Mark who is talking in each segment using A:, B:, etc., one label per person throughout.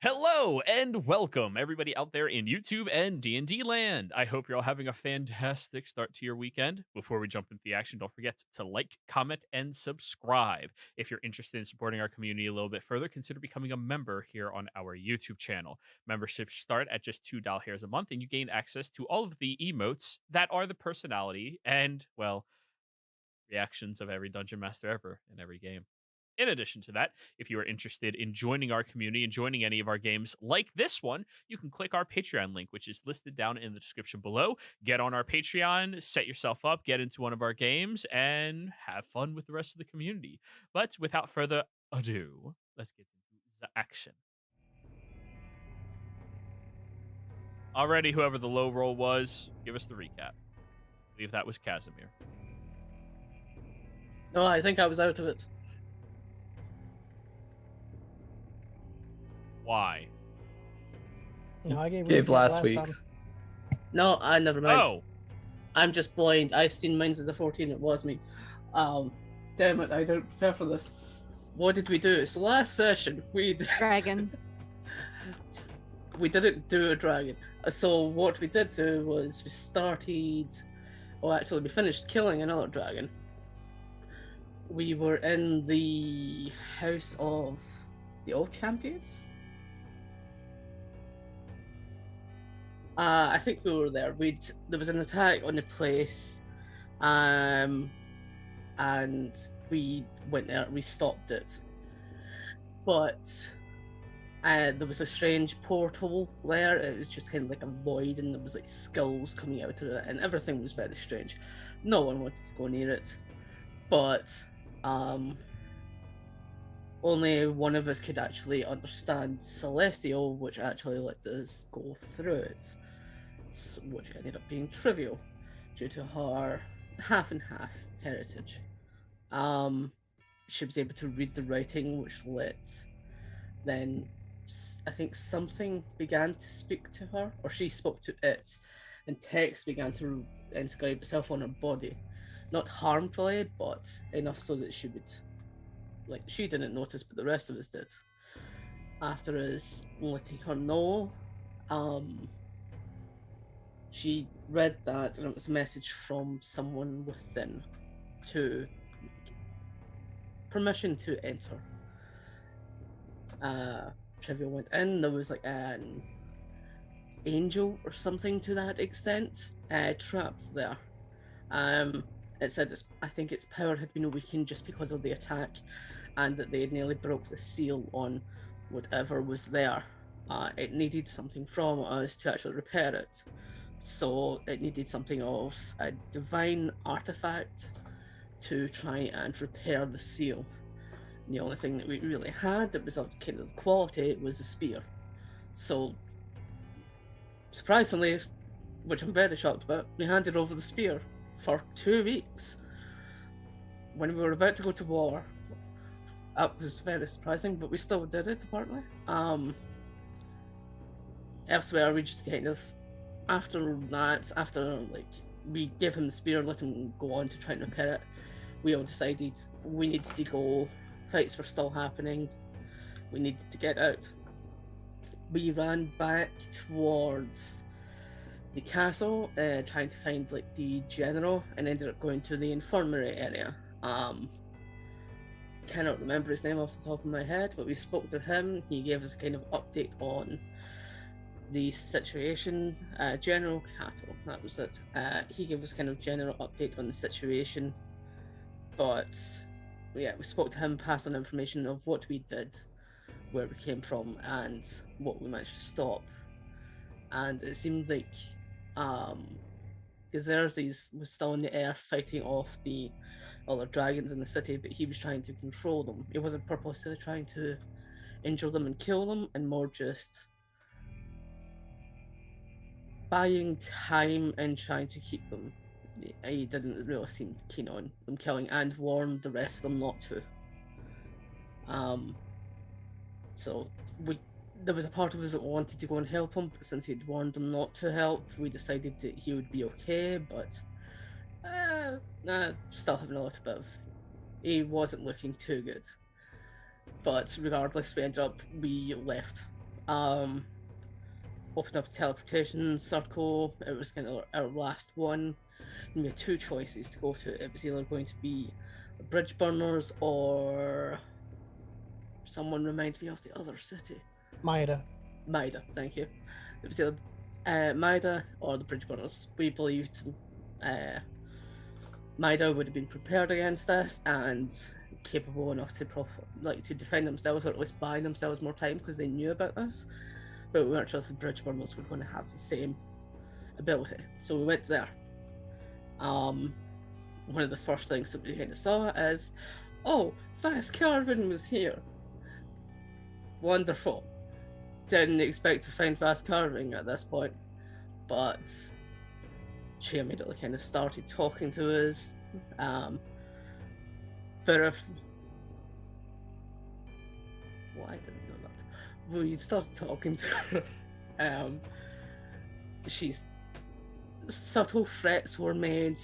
A: Hello and welcome everybody out there in YouTube and D&D land. I hope you're all having a fantastic start to your weekend. Before we jump into the action, don't forget to like, comment, and subscribe. If you're interested in supporting our community a little bit further, consider becoming a member here on our YouTube channel. Memberships start at just $2 a month, and you gain access to all of the emotes that are the personality and, well, reactions of every dungeon master ever in every game. In addition to that, if you are interested in joining our community and joining any of our games like this one, you can click our Patreon link, which is listed down in the description below. Get on our Patreon, set yourself up, get into one of our games, and have fun with the rest of the community. But without further ado, let's get into the action. Already, whoever the low roll was, give us the recap. I believe that was Casimir.
B: No, I think I was out of it.
A: Why?
C: No, I gave
D: Gave
C: recap
D: last
C: time.
D: week's.
B: No, I never mind.
A: Oh,
B: I'm just blind. I seen mine as a 14. It was me. Damn it! I didn't prepare for this. What did we do? So last session we
E: Dragon.
B: we didn't do a dragon. So what we did do was we started. Well, actually, we finished killing another dragon. We were in the house of the old champions. I think we were there. There was an attack on the place, and we went there. We stopped it, but there was a strange portal there. It was just kind of like a void, and there was like skulls coming out of it, and everything was very strange. No one wanted to go near it, but only one of us could actually understand Celestial, which actually let us go through it. Which ended up being trivial due to her half and half heritage. She was able to read the writing, which then I think something began to speak to her, or she spoke to it, and text began to inscribe itself on her body. Not harmfully, but enough so that she would, like, she didn't notice, but the rest of us did. After us letting her know, she read that, and it was a message from someone within to permission to enter. Trivia went in. There was like an angel or something to that extent trapped there. It said I think its power had been weakened just because of the attack, and that they had nearly broke the seal on whatever was there. It needed something from us to actually repair it. So it needed something of a divine artifact to try and repair the seal. And the only thing that we really had that was of kind of quality was the spear. So, surprisingly, which I'm very shocked about, we handed over the spear for 2 weeks. When we were about to go to war, that was very surprising, but we still did it apparently. Elsewhere, we just kind of, after like we gave him the spear, let him go on to try and repair it, we all decided we needed to go. Fights were still happening. We needed to get out. We ran back towards the castle, trying to find like the general, and ended up going to the infirmary area. Cannot remember his name off the top of my head, but we spoke to him. He gave us a kind of update on the situation. General Cattle, that was it. He gave us kind of general update on the situation, but yeah, we spoke to him, passed on information of what we did, where we came from, and what we managed to stop. And it seemed like Xerxes was still in the air fighting off the other dragons in the city, but he was trying to control them. He wasn't purposely trying to injure them and kill them, and more just buying time and trying to keep them. He didn't really seem keen on them killing, and warned the rest of them not to. So there was a part of us that wanted to go and help him, but since he'd warned them not to help, we decided that he would be okay, but still having a little bit of... He wasn't looking too good. But regardless, we left Opened up a teleportation circle. It was kind of our last one. And we had two choices to go to. It was either going to be bridge burners or someone remind me of the other city.
C: Maida.
B: Maida, thank you. It was either Maida or the bridge burners. We believed Maida would have been prepared against this and capable enough to to defend themselves, or at least buy themselves more time because they knew about this. But we weren't sure if the bridge burners were going to have the same ability. So we went there. One of the first things that we kind of saw is, oh, Fast Carvin was here. Wonderful. Didn't expect to find Fast Carving at this point, but she immediately kind of started talking to us. But if I didn't know that. We started talking to her. She's subtle threats were made,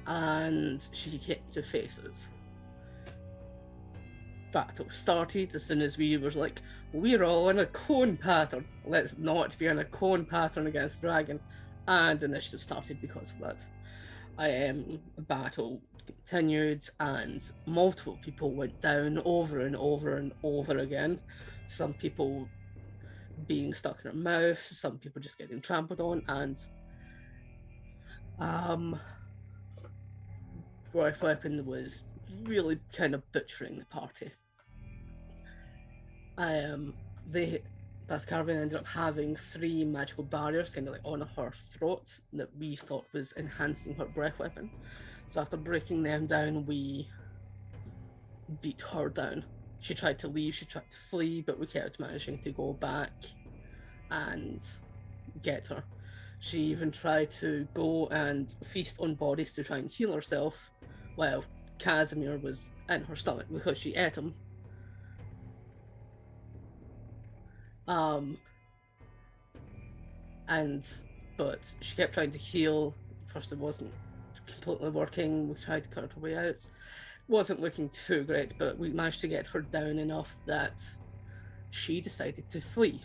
B: and she kept to faces. Battle started as soon as we were like, we're all in a cone pattern. Let's not be in a cone pattern against Dragon. And initiative started because of that. Battle continued, and multiple people went down over and over and over again. Some people being stuck in their mouths, some people just getting trampled on, and Breath Weapon was really kind of butchering the party. Bascarvin ended up having 3 magical barriers kind of like on her throat that we thought was enhancing her breath weapon. So after breaking them down, we beat her down. She tried to leave, she tried to flee, but we kept managing to go back and get her. She even tried to go and feast on bodies to try and heal herself while Casimir was in her stomach because she ate him. But she kept trying to heal. First, it wasn't completely working. We tried to cut her way out. Wasn't looking too great, but we managed to get her down enough that she decided to flee.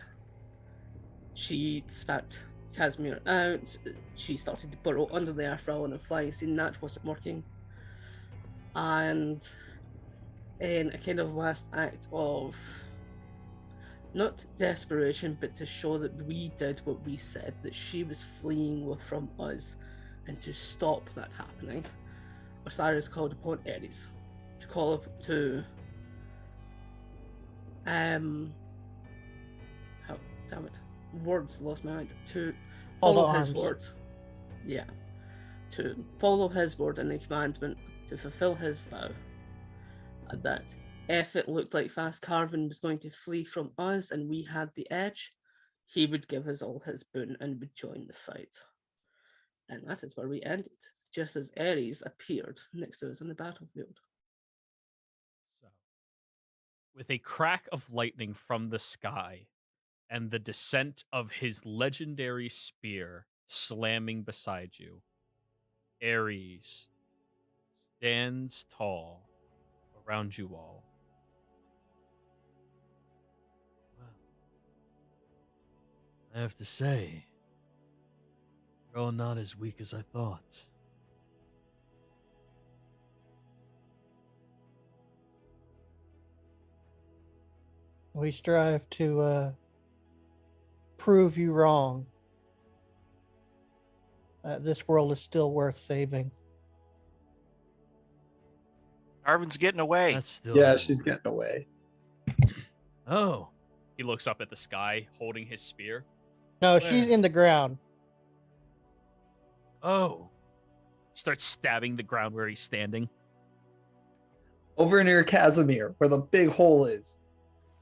B: She spat Casimir out. She started to burrow under the earth rather than fly. Seeing that wasn't working. And in a kind of last act of not desperation, but to show that we did what we said, that she was fleeing from us, and to stop that happening, Osiris called upon Ares to call up to words lost my mind, to follow his words. Yeah. To follow his word and the commandment, to fulfill his vow. And that if it looked like Fast Carvin was going to flee from us and we had the edge, he would give us all his boon and would join the fight. And that is where we ended, just as Ares appeared next to us in the battlefield.
A: So, with a crack of lightning from the sky and the descent of his legendary spear slamming beside you, Ares stands tall around you all. Wow. I have to say, you're all not as weak as I thought.
C: We strive to prove you wrong. This world is still worth saving.
D: Carbon's getting away.
A: That's still...
E: Yeah, she's getting away.
A: Oh. He looks up at the sky, holding his spear.
C: No, she's in the ground.
A: Oh. Starts stabbing the ground where he's standing.
E: Over near Casimir, where the big hole is.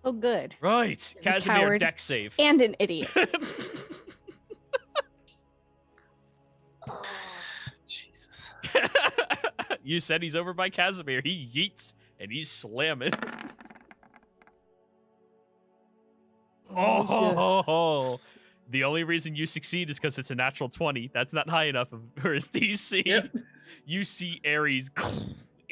F: Oh, good.
A: Right.
F: A
A: Casimir,
F: coward
A: deck save.
F: And an idiot.
D: Jesus.
A: You said he's over by Casimir. He yeets and he's slamming. Oh, the only reason you succeed is because it's a natural 20. That's not high enough for his DC.
B: Yep.
A: You see Ares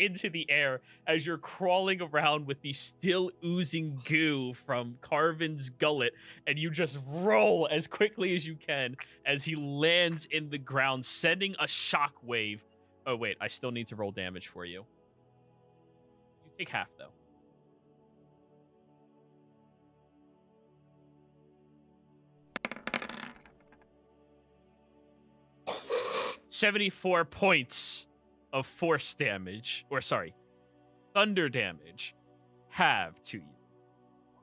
A: into the air as you're crawling around with the still oozing goo from Carvin's gullet, and you just roll as quickly as you can as he lands in the ground, sending a shock wave. Oh, wait, I still need to roll damage for you. You take half, though. 74 points of force damage, or sorry, thunder damage, halved to you.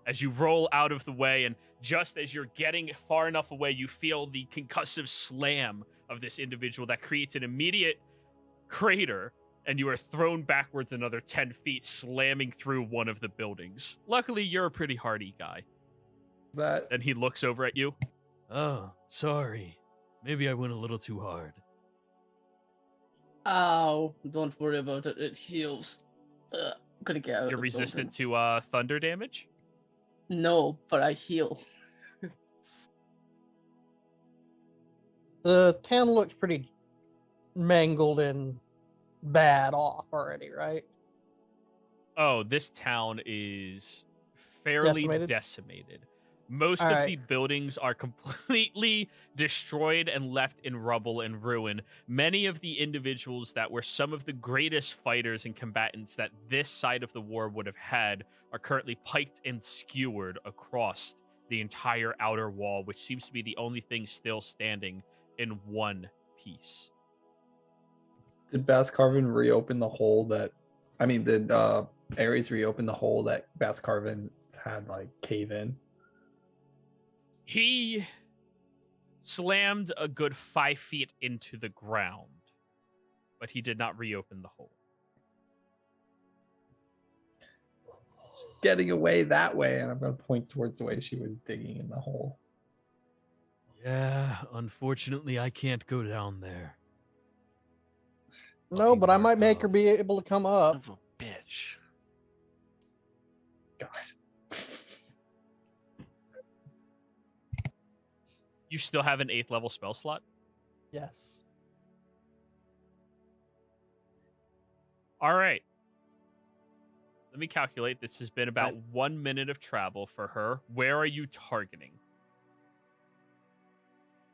A: As you roll out of the way, and just as you're getting far enough away, you feel the concussive slam of this individual that creates an immediate crater, and you are thrown backwards another 10 feet, slamming through one of the buildings. Luckily, you're a pretty hardy guy.
E: That
A: Then he looks over at you. Oh, sorry. Maybe I went a little too hard.
B: Ow, don't worry about it. It heals. Gonna get out of
A: You're
B: the
A: resistant
B: building.
A: to thunder damage?
B: No, but I heal.
C: The town looks pretty mangled and bad off already, right?
A: Oh, this town is fairly decimated. Most
C: All
A: of
C: right.
A: the buildings are completely destroyed and left in rubble and ruin. Many of the individuals that were some of the greatest fighters and combatants that this side of the war would have had are currently piked and skewered across the entire outer wall, which seems to be the only thing still standing in one piece.
E: did Vascarvin reopen the hole that? I mean, did Ares reopen the hole that Vascarvin had like cave in?
A: He slammed a good 5 feet into the ground, but he did not reopen the hole.
E: Getting away that way, and I'm going to point towards the way she was digging in the hole.
A: Yeah, unfortunately, I can't go down there.
C: No, but I might make her be able to come up.
D: Son of a bitch.
E: God.
A: You still have an 8th level spell slot?
C: Yes.
A: All right. Let me calculate. This has been about 1 minute of travel for her. Where are you targeting?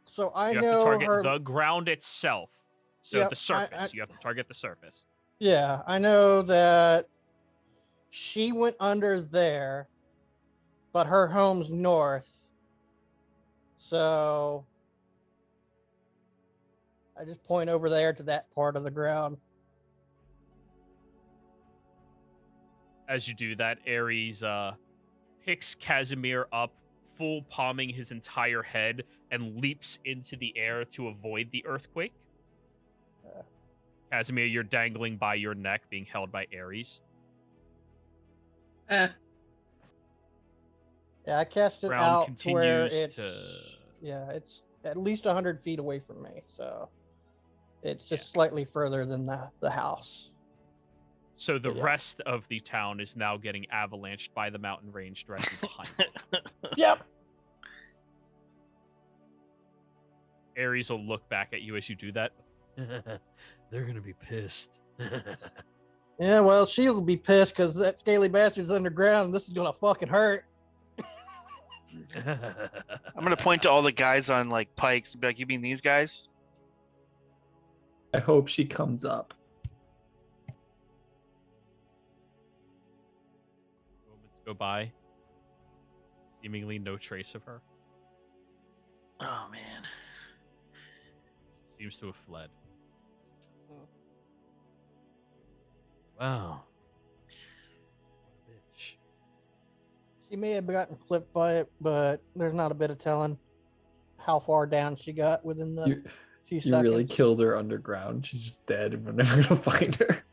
C: So I
A: You have
C: know
A: to target
C: her.
A: the ground itself. So
C: Yep,
A: the surface. You have to target the surface.
C: Yeah, I know that she went under there, but her home's north. So I just point over there to that part of the ground.
A: As you do that, Ares picks Casimir up, full palming his entire head, and leaps into the air to avoid the earthquake. Casimir, you're dangling by your neck, being held by Ares.
B: Eh.
C: Yeah, I cast it
A: Ground
C: out to where
A: continues
C: it's
A: to...
C: yeah, it's at least 100 feet away from me, so it's just slightly further than the house.
A: So the rest of the town is now getting avalanched by the mountain range directly behind you.
C: Yep.
A: Ares will look back at you as you do that. They're gonna be pissed.
C: Yeah, well, she'll be pissed because that scaly bastard's underground. This is gonna fucking hurt.
D: I'm gonna point to all the guys on like pikes and be like, "You mean these guys?"
E: I hope she comes up.
A: Moments go by. Seemingly no trace of her.
D: Oh man.
A: She seems to have fled. Wow. What a bitch.
C: She may have gotten clipped by it, but there's not a bit of telling how far down she got within the few
E: You
C: seconds.
E: really killed her underground. She's just dead, and we're never gonna find her.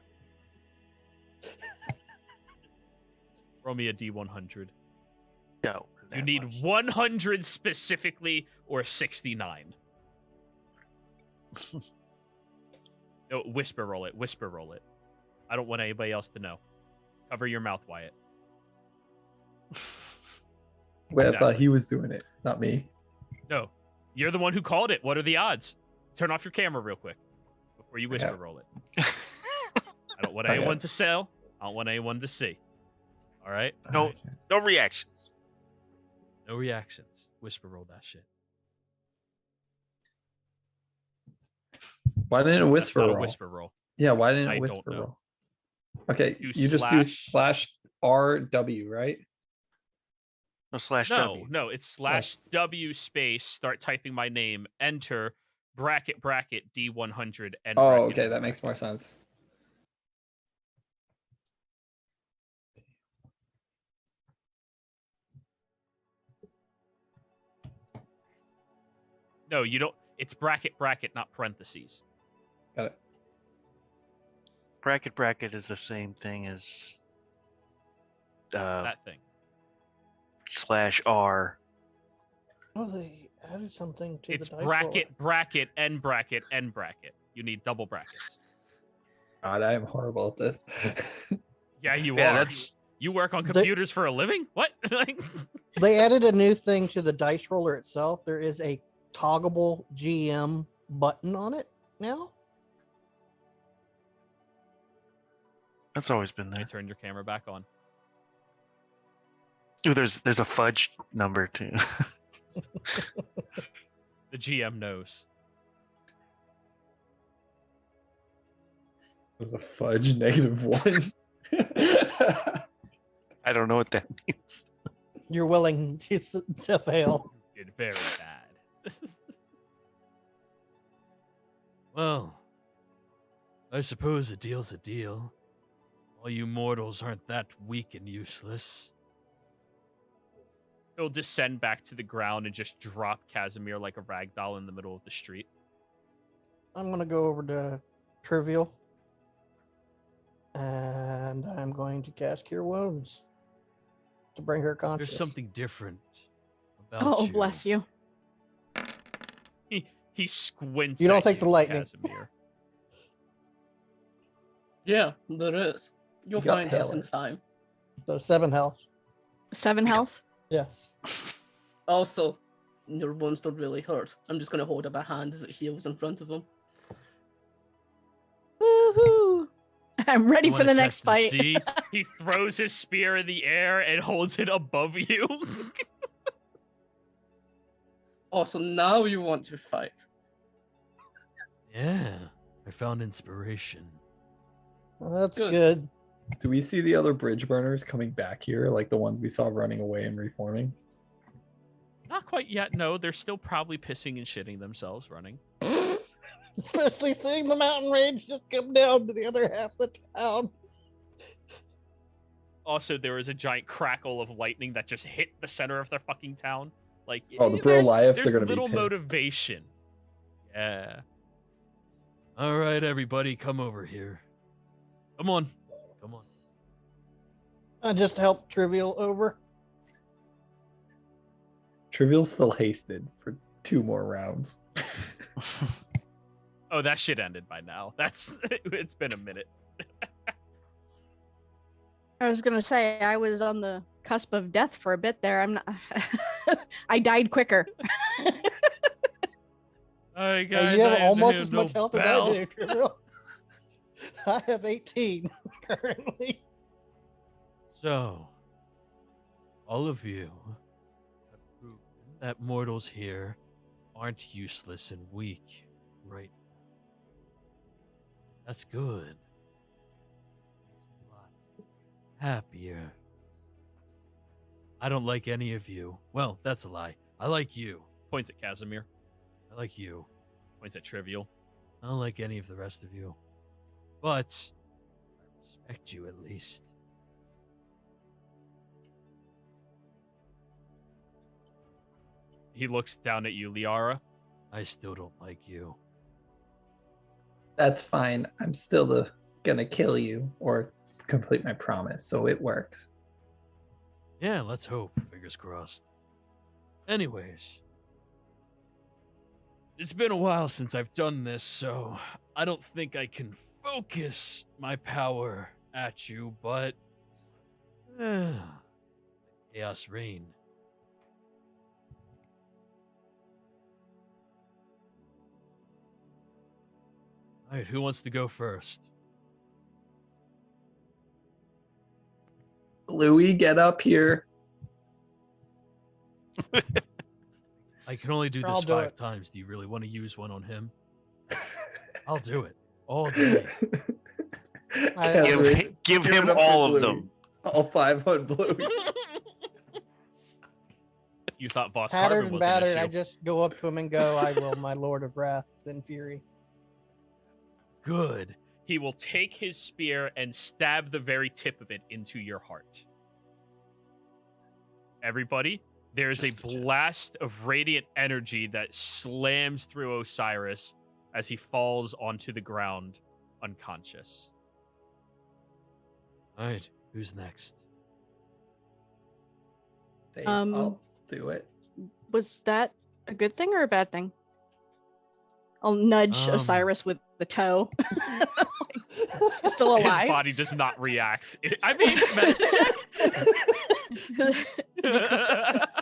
A: Roll me a D100.
D: No.
A: You need 100 specifically, or 69. No, whisper roll it. Whisper roll it. I don't want anybody else to know. Cover your mouth, Wyatt.
E: Wait, I
A: Exactly.
E: thought he was doing it, not me.
A: No, you're the one who called it. What are the odds? Turn off your camera real quick before you whisper
E: Yeah.
A: roll it. I don't want
E: Okay.
A: anyone to sell. I don't want anyone to see. All right?
D: No, no reactions.
A: No reactions. Whisper roll that shit.
E: Why didn't it
A: That's
E: whisper
A: not a
E: roll?
A: whisper roll.
E: Yeah, why didn't
A: I
E: it
A: don't
E: whisper
A: know.
E: roll? Okay,
A: Do
E: you just do
A: slash-
E: /RW, right?
D: No slash
A: No,
D: W.
A: no, it's /W space, start typing my name, enter, bracket, D100, and
E: Oh,
A: bracket,
E: okay,
A: end
E: that makes more
A: bracket.
E: sense.
A: No, you don't. It's bracket, not parentheses.
E: Got it.
D: Bracket is the same thing as
A: That thing.
D: /R.
C: Oh, they added something to
A: It's
C: the dice roller.
A: end bracket. You need double brackets.
E: God, I am horrible at this.
A: Yeah, you
D: Yeah,
A: are.
D: that's
A: You work on computers for a living? What?
C: They added a new thing to the dice roller itself. There is a toggable GM button on it now.
D: that's always been
A: I
D: there.
A: turn your camera back on.
D: Ooh, there's a fudge number too.
A: The GM knows.
E: Was a fudge -1.
D: I don't know what that means.
C: You're willing to fail.
A: Did very bad. Well, I suppose a deal's a deal. All you mortals aren't that weak and useless. He'll descend back to the ground and just drop Casimir like a rag doll in the middle of the street.
C: I'm gonna go over to Trivial, and I'm going to cast Cure Wounds to bring her conscious.
A: There's something different about
F: Oh,
A: you.
F: bless you.
A: He squints.
C: You don't
A: at
C: take the
A: you,
C: lightning.
A: Casimir.
B: Yeah, there is. You'll
E: You got
B: find out in
E: power.
B: time.
C: So 7 health.
F: 7 health.
C: Yes.
B: Also, your wounds don't really hurt. I'm just going to hold up a hand as it heals in front of him.
F: Woohoo! I'm ready
A: You
F: for
A: wanna
F: the next
A: test and
F: fight.
A: See? He throws his spear in the air and holds it above you.
B: Oh, so now you want to fight.
A: Yeah, I found inspiration.
C: Well, that's
B: Good.
C: good.
E: Do we see the other bridge burners coming back here, like the ones we saw running away and reforming?
A: Not quite yet. No, they're still probably pissing and shitting themselves running.
C: Especially seeing the mountain range just come down to the other half of the town.
A: Also, there was a giant crackle of lightning that just hit the center of their fucking town. Like,
E: Oh, the
A: there's-
E: Broliaths
A: there's
E: are gonna be
A: little
E: pissed.
A: motivation. Yeah. All right, everybody, come over here. Come on.
C: I just helped Trivial over.
E: Trivial's still hasted for 2 more rounds.
A: Oh, that shit ended by now. It's been a minute.
F: I was gonna say I was on the cusp of death for a bit there. I'm not. I died quicker.
A: All right,
C: Hey,
A: guys.
C: you
A: I
C: have
A: am
C: almost
A: the
C: as much health as
A: Bell.
C: I do, Trivial. I have 18 currently.
A: So, all of you have proven that mortals here aren't useless and weak right now. That's good. Makes me a lot happier. I don't like any of you. Well, that's a lie. I like you. Points at Casimir. I like you. Points at Trivial. I don't like any of the rest of you. But I respect you at least. He looks down at you, Liara. I still don't like you.
E: That's fine. I'm still gonna kill you or complete my promise, so it works.
A: Yeah, let's hope. Fingers crossed. Anyways, it's been a while since I've done this, so I don't think I can focus my power at you, but Chaos Reign. All right, who wants to go first?
E: Louis, get up here.
A: I can only do
C: I'll
A: this
C: do
A: 5
C: it.
A: times. Do you really want to use one on him? I'll do it all day.
E: Catherine,
D: Give
E: it
D: him
E: up for
D: all of
E: Bluey.
D: them.
E: All 5 on Bluey.
A: You thought Boss
C: Tattered
A: Carvin
C: and
A: was an
C: battered,
A: issue.
C: I just go up to him and go, I will, my Lord of Wrath and Fury.
A: Good. He will take his spear and stab the very tip of it into your heart. Everybody, there's a
D: Just to check.
A: blast of radiant energy that slams through Osiris as he falls onto the ground unconscious. All right, who's next?
E: Dave,
F: Um,
E: I'll do it.
F: Was that a good thing or a bad thing? I'll nudge Osiris with the toe. He's still
A: His
F: alive.
A: body does not react. I mean, medicine check.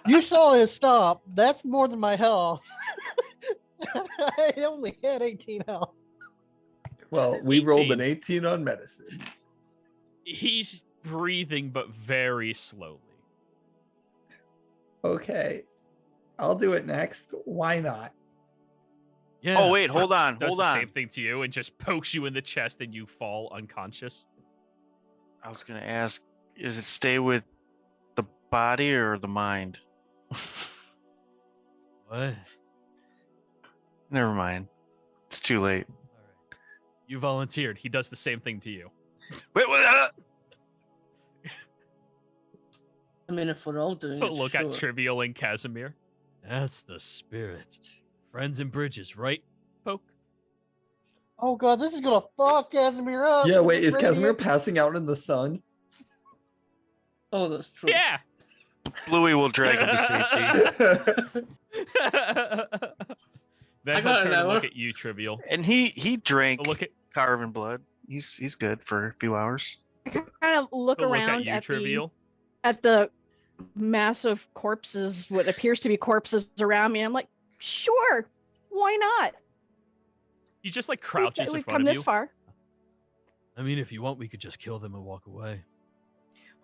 C: You saw his stop. That's more than my health. I only had 18 health.
E: Well, we rolled an
A: 18.
E: 18 on medicine.
A: He's breathing, but very slowly.
E: Okay. I'll do it next. Why not?
A: Yeah.
D: Oh wait, hold on,
A: Does
D: hold
A: the
D: on.
A: same thing to you and just pokes you in the chest and you fall unconscious.
D: I was gonna ask, is it stay with the body or the mind?
A: What?
D: Never mind. It's too late.
A: All right. You volunteered. He does the same thing to you.
D: Wait, what?
B: I mean, if we're all doing it,
A: Look
B: sure.
A: at Trivial and Casimir. That's the spirit. Friends and bridges, right? Poke.
C: Oh god, this is gonna fuck Casimir up.
E: Yeah, wait, is
C: Radiant-
E: Casimir passing out in the sun?
B: Oh, that's true.
A: Yeah.
D: Bluey will drag him to safety.
A: Then
B: I
A: he'll
B: got
A: turn
B: an
A: and look
B: hour.
A: at you, Trivial.
D: And he drank
A: He'll look at
D: carven blood. He's good for a few hours.
F: I kind of look
A: he'll look
F: around
A: at you,
F: at
A: Trivial.
F: the massive corpses, what appears to be corpses around me. I'm like, sure, why not?
A: He just like crouches in
F: We've
A: front
F: come
A: of
F: this
A: you.
F: far.
A: I mean, if you want, we could just kill them and walk away.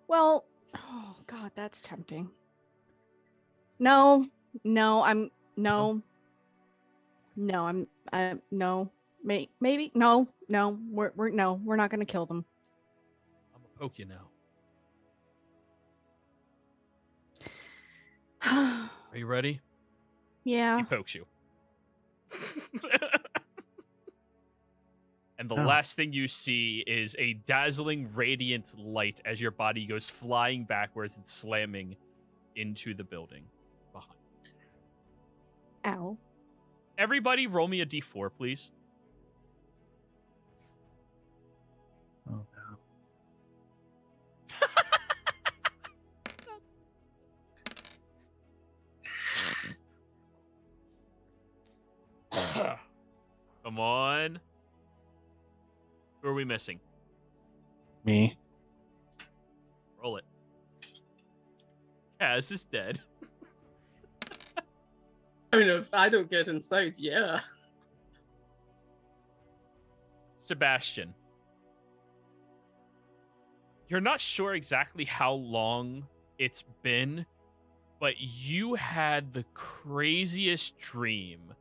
F: Well, oh god, that's tempting. No, I'm no, no, maybe no, we're not gonna kill them.
A: I'm gonna poke you now. Are you ready?
F: Yeah.
A: He pokes you. And the
D: Oh.
A: last thing you see is a dazzling radiant light as your body goes flying backwards and slamming into the building behind.
F: Ow.
A: Everybody roll me a d4, please.
E: Oh no.
A: Come on. Who are we missing?
D: Me.
A: Roll it. Kaz is dead.
B: I mean, if I don't get inside, yeah.
A: Sebastian. You're not sure exactly how long it's been, but you had the craziest dream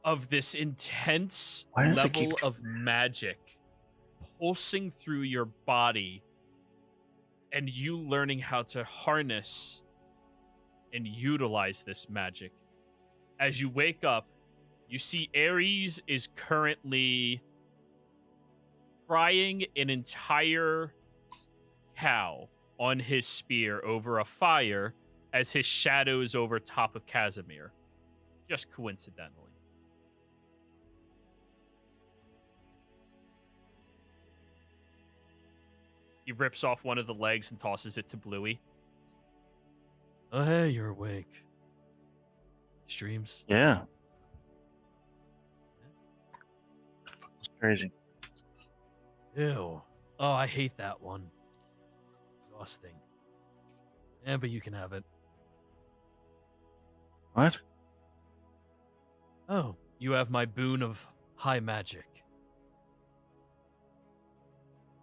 A: of this intense
D: Why do they
A: level
D: keep-
A: of magic pulsing through your body and you learning how to harness and utilize this magic. As you wake up, you see Ares is currently frying an entire cow on his spear over a fire as his shadow is over top of Casimir. Just coincidentally. He rips off one of the legs and tosses it to Bluey. Oh, hey, you're awake. Streams.
D: Yeah. It's crazy.
A: Ew. Oh, I hate that one. Exhausting. Yeah, but you can have it.
D: What?
A: Oh, you have my boon of high magic.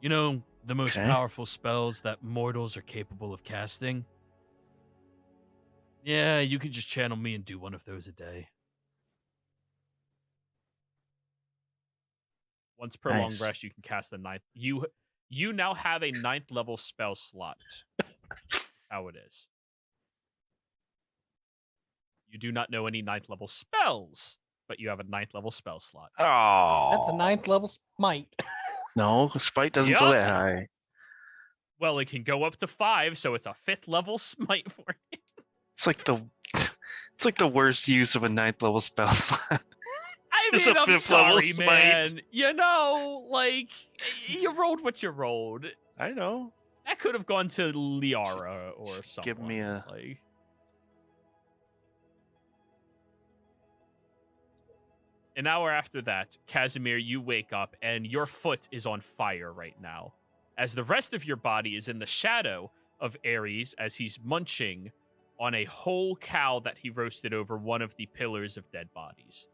A: You know, The most
D: Okay.
A: powerful spells that mortals are capable of casting. Yeah, you can just channel me and do one of those a day. Once per long
D: Nice.
A: rest, you can cast the ninth. You now have a 9th level spell slot. How it is. You do not know any 9th level spells, but you have a 9th level spell slot.
D: Oh.
C: That's a 9th level smite.
D: No, Spite doesn't go
A: Yup.
D: that high.
A: Well, it can go up to 5, so it's a 5th level smite for you.
D: It's like the worst use of a 9th level spell slot.
A: I
D: It's
A: mean,
D: a
A: I'm
D: 5th level
A: sorry,
D: smite.
A: man. You know, like, you rolled what you rolled.
D: I know.
A: That could have gone to Liara or something.
D: Give me a-
A: like. An hour after that, Casimir, you wake up and your foot is on fire right now, as the rest of your body is in the shadow of Ares as he's munching on a whole cow that he roasted over one of the pillars of dead bodies.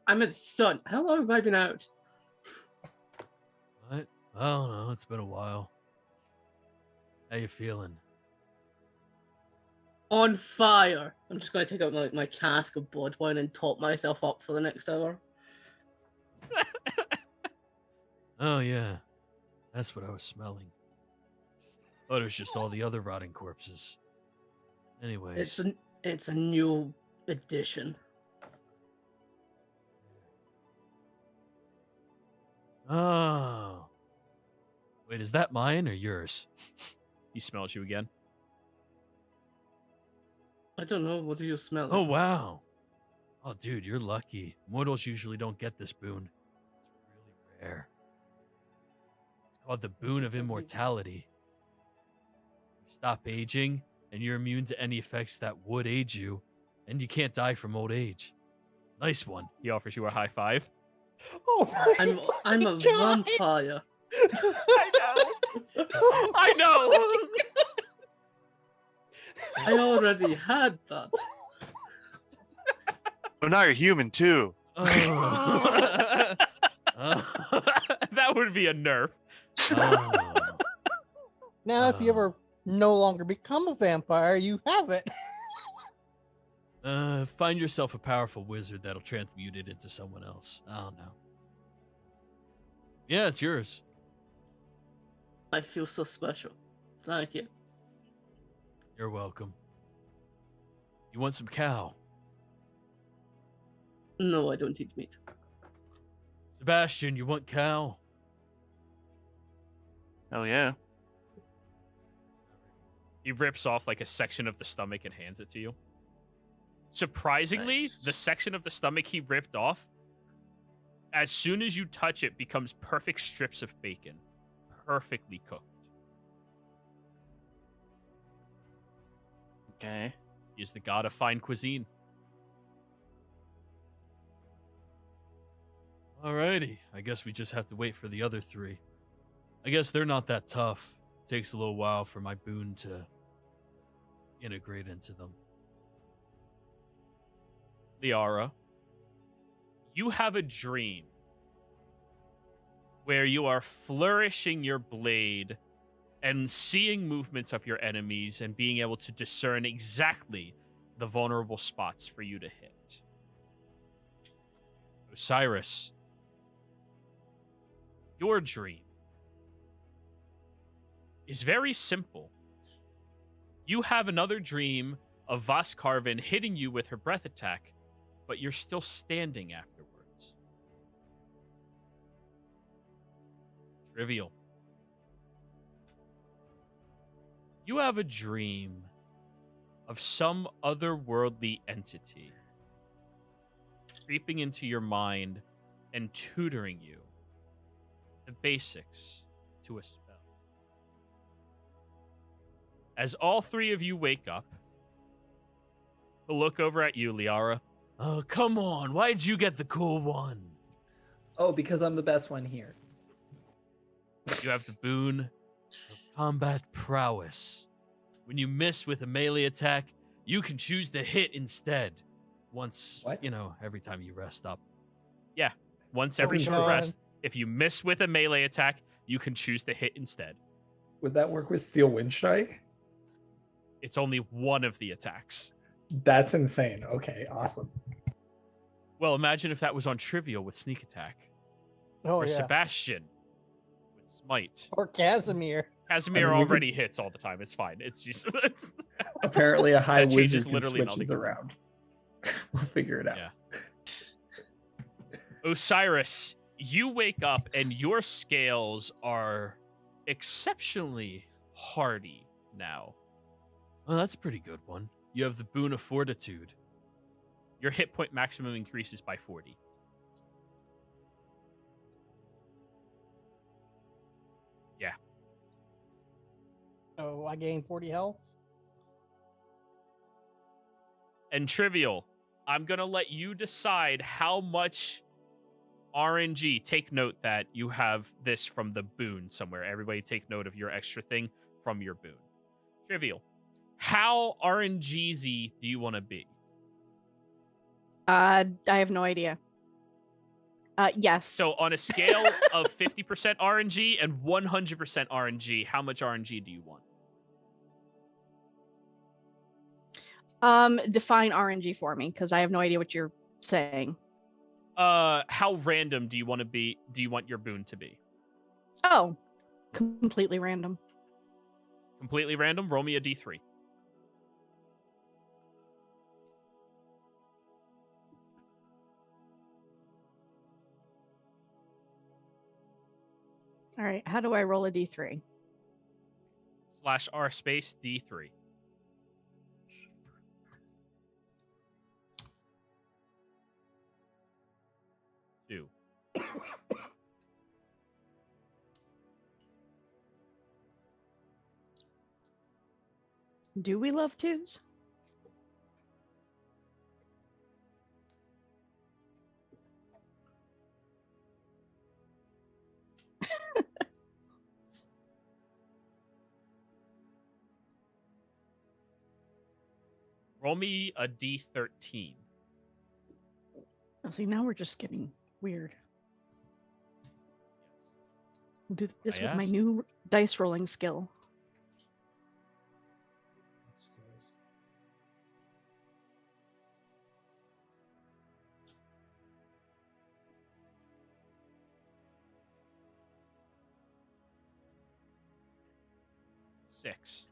B: I'm in the sun. How long have I been out?
A: What? I don't know. It's been a while. How you feeling?
B: On fire. I'm just going to take out my cask of blood wine and top myself up for the next hour.
A: Oh, yeah. That's what I was smelling. Thought it was just all the other rotting corpses. Anyways.
B: It's a new edition.
A: Oh. Wait, is that mine or yours? He smells you again.
B: I don't know. What do you smell?
A: Oh, wow. Oh, dude, you're lucky. Mortals usually don't get this boon. It's really rare. It's called the boon of immortality. You stop aging, and you're immune to any effects that would age you, and you can't die from old age. Nice one. He offers you a high five.
C: Oh my
B: I'm a
C: God.
B: vampire.
A: I know. I know.
B: I already had that.
D: But now you're human too.
A: That would be a nerf. Oh.
C: Now, if you ever no longer become a vampire, you have it.
A: Find yourself a powerful wizard that'll transmute it into someone else. I don't know. Yeah, it's yours.
B: I feel so special. Thank you.
A: You're welcome. You want some cow?
B: No, I don't eat meat.
A: Sebastian, you want cow?
D: Hell yeah.
A: He rips off like a section of the stomach and hands it to you. Surprisingly,
D: Nice.
A: the section of the stomach he ripped off, as soon as you touch it, becomes perfect strips of bacon. Perfectly cooked.
D: Okay.
A: He is the god of fine cuisine. Alrighty, I guess we just have to wait for the other 3. I guess they're not that tough. Takes a little while for my boon to integrate into them. Liara, you have a dream where you are flourishing your blade and seeing movements of your enemies and being able to discern exactly the vulnerable spots for you to hit. Osiris, your dream is very simple. You have another dream of Vascarvin hitting you with her breath attack, but you're still standing afterwards. Trivial. You have a dream of some otherworldly entity creeping into your mind and tutoring you the basics to a spell. As all 3 of you wake up, he'll look over at you, Liara. Oh, come on. Why'd you get the cool one?
E: Oh, because I'm the best one here.
A: You have the boon of combat prowess. When you miss with a melee attack, you can choose to hit instead. Once,
E: What?
A: every time you rest up. Once
C: Oh,
A: every short
C: God.
A: rest, if you miss with a melee attack, you can choose to hit instead.
E: Would that work with Steel Wind Strike?
A: It's only one of the attacks.
E: That's insane. Okay, awesome.
A: Well, imagine if that was on Trivial with Sneak Attack.
C: Oh,
A: Or
C: yeah.
A: Sebastian with Smite.
C: Or Casimir.
A: Casimir
E: I mean, you
A: already hits all the time. It's fine. It's just it's,
E: Apparently, a high
A: That changes
E: wizard can
A: literally
E: switch
A: nothing
E: these
A: around.
E: around. We'll figure it out.
A: Yeah. Osiris, you wake up and your scales are exceptionally hardy now. Well, that's a pretty good one. You have the boon of fortitude. Your hit point maximum increases by 40. Yeah.
C: So I gain 40 health.
A: And Trivial, I'm going to let you decide how much RNG. Take note that you have this from the boon somewhere. Everybody take note of your extra thing from your boon. Trivial, how RNGZ do you want to be?
F: I have no idea. Yes.
A: So on a scale of 50% RNG and 100% RNG, how much RNG do you want?
F: Define RNG for me, because I have no idea what you're saying.
A: How random do you want to be? Do you want your boon to be?
F: Oh, completely random.
A: Completely random? Roll me a d3.
F: All right, how do I roll a d3?
A: /r space d3. Two.
F: Do we love twos?
A: Roll me a d13.
F: Oh, see, now we're just getting weird. I'll do this
A: I
F: with my
A: asked.
F: new dice rolling skill.
A: Six.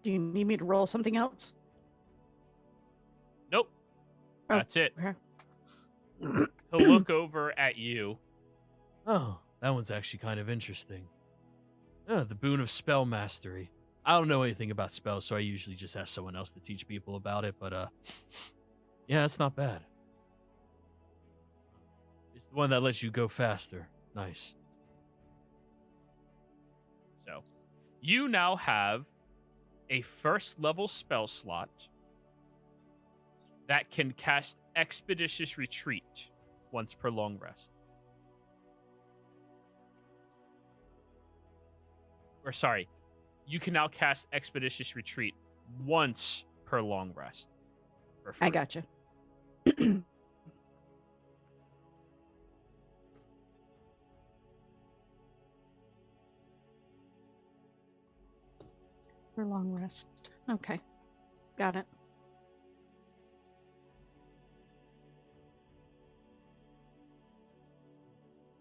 F: Do you need me to roll something else?
A: Nope.
F: Oh,
A: That's it.
F: okay.
A: He'll look over at you. Oh, that one's actually kind of interesting. Oh, the boon of spell mastery. I don't know anything about spells, so I usually just ask someone else to teach people about it, but yeah, that's not bad. It's the one that lets you go faster. Nice. So, you now have a first level spell slot that can cast Expeditious Retreat once per long rest. Or sorry, you can now cast Expeditious Retreat once per long rest. For free.
F: I gotcha. For long rest. Okay. Got it.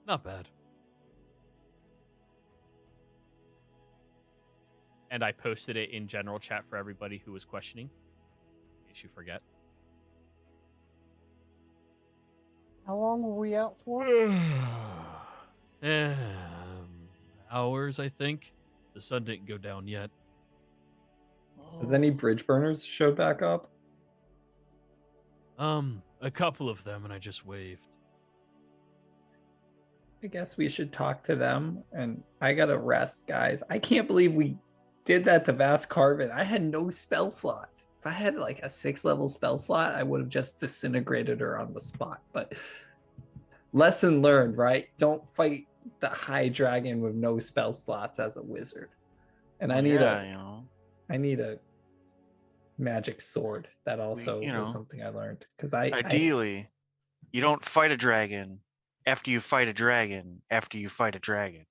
A: Not bad. And I posted it in general chat for everybody who was questioning, in case you forget.
C: How long were we out for?
A: Hours, I think. The sun didn't go down yet.
E: Has any bridge burners showed back up?
A: A couple of them, and I just waved.
E: I guess we should talk to them. And I gotta rest, guys. I can't believe we did that to Vast Carvin. I had no spell slots. If I had like a 6-level spell slot, I would have just disintegrated her on the spot. But lesson learned, right? Don't fight the high dragon with no spell slots as a wizard, and I
D: Well,
E: need
D: yeah,
E: a
D: you know.
E: I need a magic sword. That also
D: you
E: was
D: know,
E: something I learned because I
D: Ideally, you don't fight a dragon after you fight a dragon after you fight a dragon.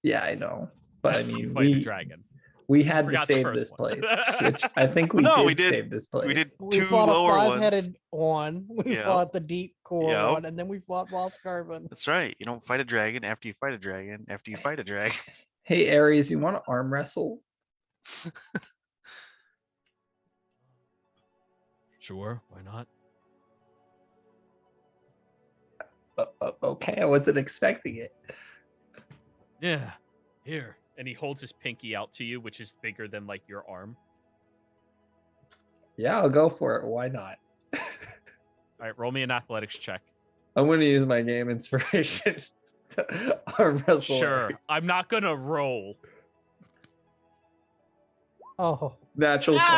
E: yeah, I know, but I
A: You
E: mean
A: fight the dragon.
E: we had to
A: Forgot the
E: save
A: first
E: this
A: one.
E: place, which I think we
D: No,
E: did
D: we did.
E: save this place.
D: We did
C: We
D: 2
C: fought a
D: lower ones.
C: five-headed one. We
D: Yep.
C: fought the deep core
D: Yep.
C: one, and then we fought Boss Carbon.
D: That's right. You don't fight a dragon after you fight a dragon after you fight a dragon.
E: Hey Ares, you want to arm wrestle?
A: Sure, why not?
E: Okay, I wasn't expecting it.
A: Yeah, here. And he holds his pinky out to you, which is bigger than like your arm.
E: Yeah, I'll go for it. Why not?
A: All right, roll me an athletics check.
E: I'm going to use my game inspiration to arm wrestle.
A: Sure,
E: Ares.
A: I'm not gonna roll.
C: Oh,
E: Natural 20.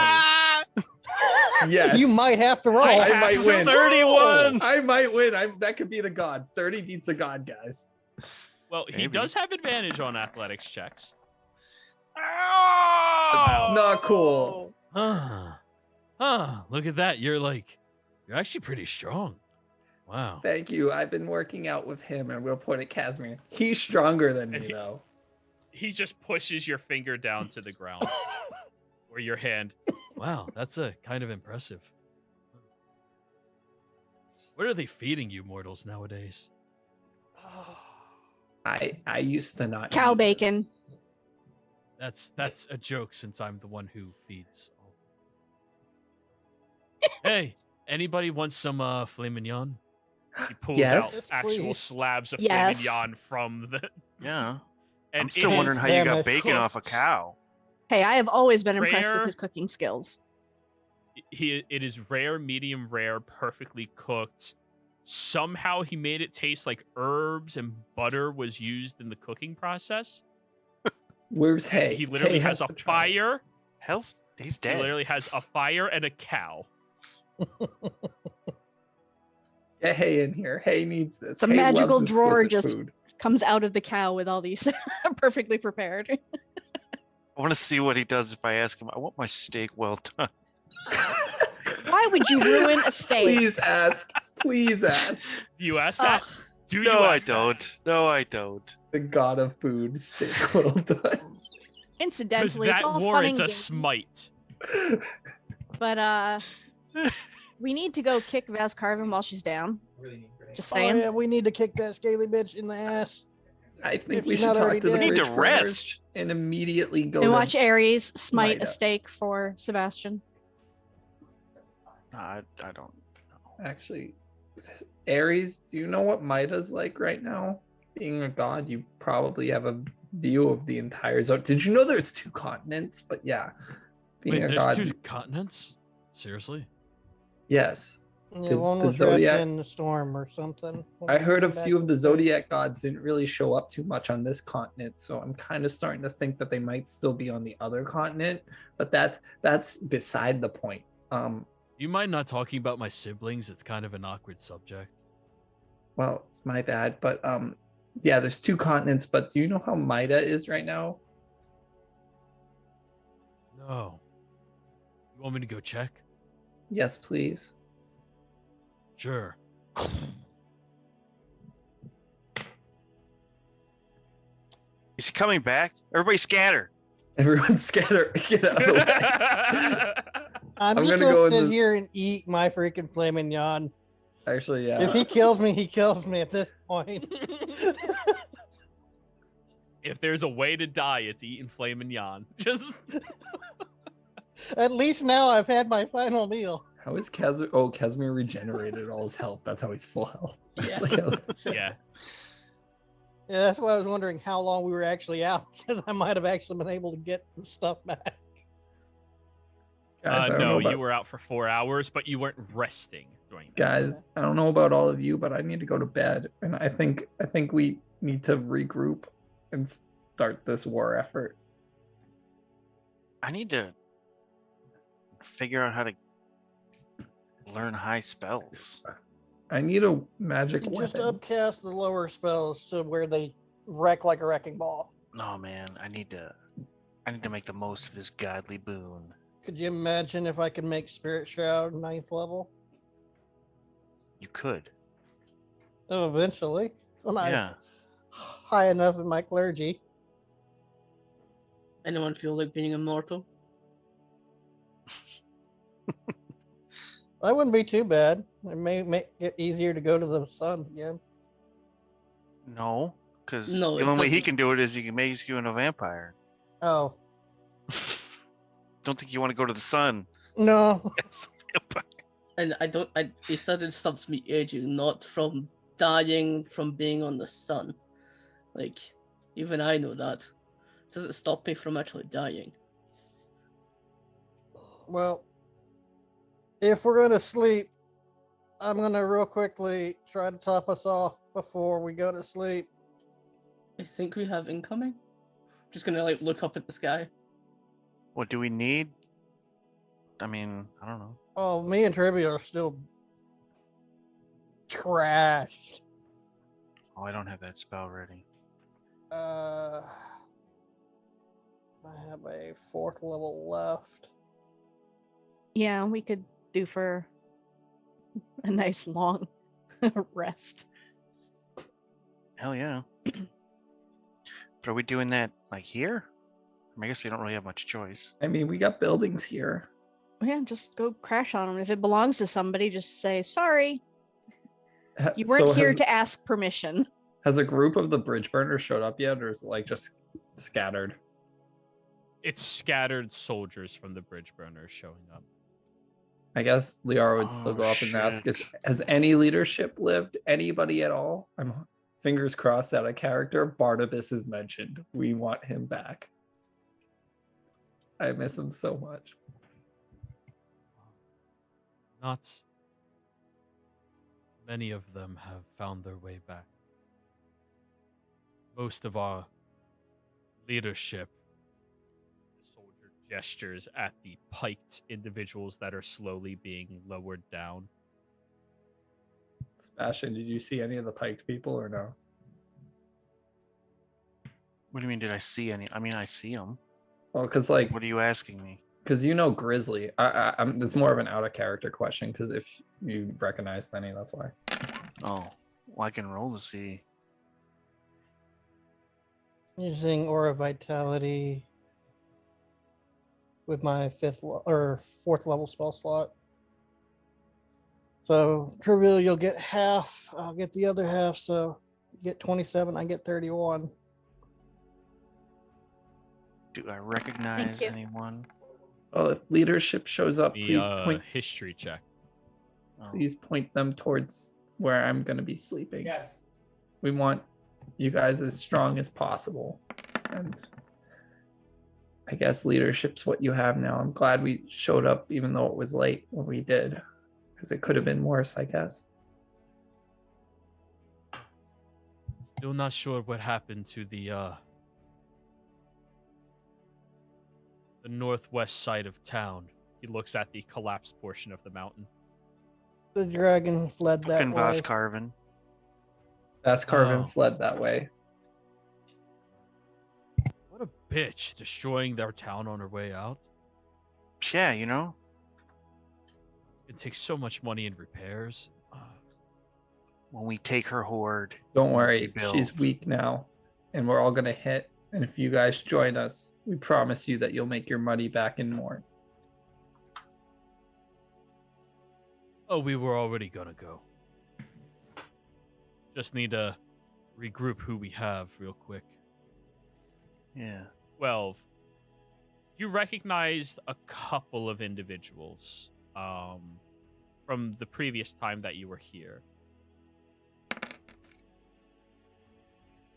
E: Yes.
C: you might have to roll.
E: I
A: have
E: might
A: to
E: win.
D: 31.
E: I might win. That could beat a god. 30 beats a god, guys.
A: Well, he
D: Maybe.
A: does have advantage on athletics checks.
E: Not cool.
A: Look at that. You're actually pretty strong. Wow.
E: Thank you. I've been working out with him, and we'll point at Casimir. He's stronger than
A: And
E: me,
A: he-
E: though.
A: He just pushes your finger down to the ground. Or your hand. Wow, that's kind of impressive. What are they feeding you mortals nowadays?
E: I used to not
F: Cow
E: eat.
F: bacon.
A: That's a joke since I'm the one who feeds. Hey, anybody want some filet mignon? He pulls
E: Yes.
A: out
C: Yes,
A: actual
C: please.
A: slabs of
F: Yes.
A: filet mignon from the.
D: Yeah.
A: And
D: I'm still
A: it
D: wondering
A: is
D: how you got
C: Damn,
D: bacon off a
A: cooked.
D: cow.
F: Hey, I have always been impressed
A: Rare.
F: with his cooking skills.
A: It is rare, medium rare, perfectly cooked. Somehow he made it taste like herbs and butter was used in the cooking process.
E: Where's Hay?
A: He literally
E: Hay
A: has a
E: to try it.
A: fire.
D: Hell's he's
A: He
D: dead.
A: literally has a fire and a cow.
E: Get Hay in here. Hay needs this.
F: It's a
E: Hay loves
F: magical drawer
E: exquisite
F: just-
E: food.
F: Comes out of the cow with all these perfectly prepared.
D: I want to see what he does if I ask him. I want my steak well done.
F: Why would you ruin a steak?
E: Please ask. Please ask.
A: Do you ask that?
F: Ugh,
A: Do you
D: No, I
A: ask that?
D: don't. No, I don't.
E: The god of food, steak well done.
A: Because
F: incidentally, it's
A: that
F: all fun
A: warrants
F: and
A: a
F: games,
A: smite.
F: but we need to go kick Vaz Carvin while she's down. Just
C: Oh
F: saying.
C: yeah, we need to kick that scaly bitch in the ass.
E: I think
C: If
E: we
C: she's
E: should
C: not
E: talk
C: already
E: to the
C: dead.
D: We need
E: bridge
D: to
E: warriors
D: rest.
E: and immediately go
F: And
E: to
F: watch Ares smite a
E: Mida.
F: steak for Sebastian.
D: No, I don't know.
E: Actually, Ares, do you know what Mida's like right now? Being a god, you probably have a view of the entire zone. Did you know there's 2 continents? But yeah, being
A: Wait,
E: a
A: there's
E: god,
A: 2 continents? Seriously?
E: yes.
C: Yeah,
E: The-
C: one
E: the
C: was wrapped
E: Zodiac-
C: in the storm or something.
E: I heard a
C: Back
E: few of
C: in
E: the
C: space.
E: Zodiac gods didn't really show up too much on this continent, so I'm kind of starting to think that they might still be on the other continent, but that's beside the point.
A: You mind not talking about my siblings? It's kind of an awkward subject.
E: Well, it's my bad, but yeah, there's 2 continents, but do you know how Mida is right now?
A: No. You want me to go check?
E: Yes, please.
A: Sure.
D: Is he coming back? Everybody scatter.
E: Everyone scatter. Get out of the way.
C: I'm
E: I'm
C: just
E: gonna
C: gonna,
E: go in
C: sit
E: the-
C: here and eat my freaking filet mignon.
E: Actually, yeah.
C: If he kills me, he kills me at this point.
A: If there's a way to die, it's eating filet mignon. Just
C: At least now I've had my final meal.
E: How is Casimir? Oh, Casimir regenerated all his health. That's how he's full health. It's like
A: yeah.
C: Yeah, that's why I was wondering how long we were actually out, because I might have actually been able to get the stuff back.
E: Guys, I don't know
A: No,
E: about-
A: you were out for 4 hours, but you weren't resting during that.
E: Guys, I don't know about all of you, but I need to go to bed, and I think we need to regroup and start this war effort.
D: I need to figure out how to learn high spells.
E: I need a magic
C: You just
E: weapon.
C: upcast the lower spells to where they wreck like a wrecking ball.
D: No, man, I need to make the most of this godly boon.
C: Could you imagine if I could make Spirit Shroud 9th level?
D: You could.
C: Oh, eventually. When I'm
D: Yeah.
C: high enough in my clergy.
B: Anyone feel like being immortal?
C: That wouldn't be too bad. It may make it easier to go to the sun again.
D: No, because
B: No,
D: the
B: it
D: only way he
B: doesn't.
D: can do it is he can make you into a vampire.
C: Oh,
D: Don't think you want to go to the sun.
C: no.
B: And it suddenly stops me aging, not from dying from being on the sun. Like, even I know that. It doesn't stop me from actually dying.
C: Well, if we're going to sleep, I'm going to real quickly try to top us off before we go to sleep.
B: I think we have incoming. Just gonna like look up at the sky.
D: What do we need? I mean, I don't know.
C: Oh, me and Trivia are still trashed.
D: Oh, I don't have that spell ready.
C: I have a 4th level left.
F: Yeah, we could do for a nice long rest.
D: Hell yeah. But are we doing that like here? I guess we don't really have much choice.
E: I mean, we got buildings here.
F: Yeah, just go crash on them. If it belongs to somebody, just say sorry. You
E: So
F: weren't here to ask permission.
E: Has a group of the bridge burners showed up yet, or is it like just scattered?
A: It's scattered soldiers from the bridge burners showing up.
E: I guess Liara would still
D: Oh,
E: go up and ask,
D: shit.
E: has any leadership lived? Anybody at all? I'm fingers crossed out of character. Barnabas is mentioned. We want him back. I miss him so much.
A: Not many of them have found their way back. Most of our leadership, the soldier gestures at the piked individuals that are slowly being lowered down.
E: Sebastian, did you see any of the piked people or no?
D: What do you mean, did I see any? I mean, I see them.
E: Well, because like,
D: What are you asking me?
E: because you know Grizzly. I'm. It's more of an out of character question. Because if you recognized any, that's why.
D: Oh, well, I can roll to see.
C: Using Aura Vitality with my 4th level spell slot. So, Trivial, you'll get half. I'll get the other half. So, you get 27. I get 31.
D: Do I recognize
F: you.
D: anyone?
E: Well, if leadership shows up,
A: The
E: please point.
A: history check.
D: Oh.
E: Please point them towards where I'm going to be sleeping.
C: Yes.
E: We want you guys as strong as possible. And I guess leadership's what you have now. I'm glad we showed up even though it was late when we did. Because it could have been worse, I guess.
A: Still not sure what happened to the northwest side of town. He looks at the collapsed portion of the mountain.
C: The dragon fled that
D: Fucking
C: way.
D: Voss Carvin.
E: Ascarvin
A: Oh.
E: fled that way.
A: What a bitch, destroying their town on her way out.
D: Yeah, you know?
A: It takes so much money in repairs.
D: When we take her horde.
E: Don't worry,
D: rebuild.
E: she's weak now. And we're all going to hit. And if you guys join us, we promise you that you'll make your money back and more.
A: Oh, we were already gonna go. Just need to regroup who we have real quick.
D: Yeah.
A: 12. You recognized a couple of individuals from the previous time that you were here.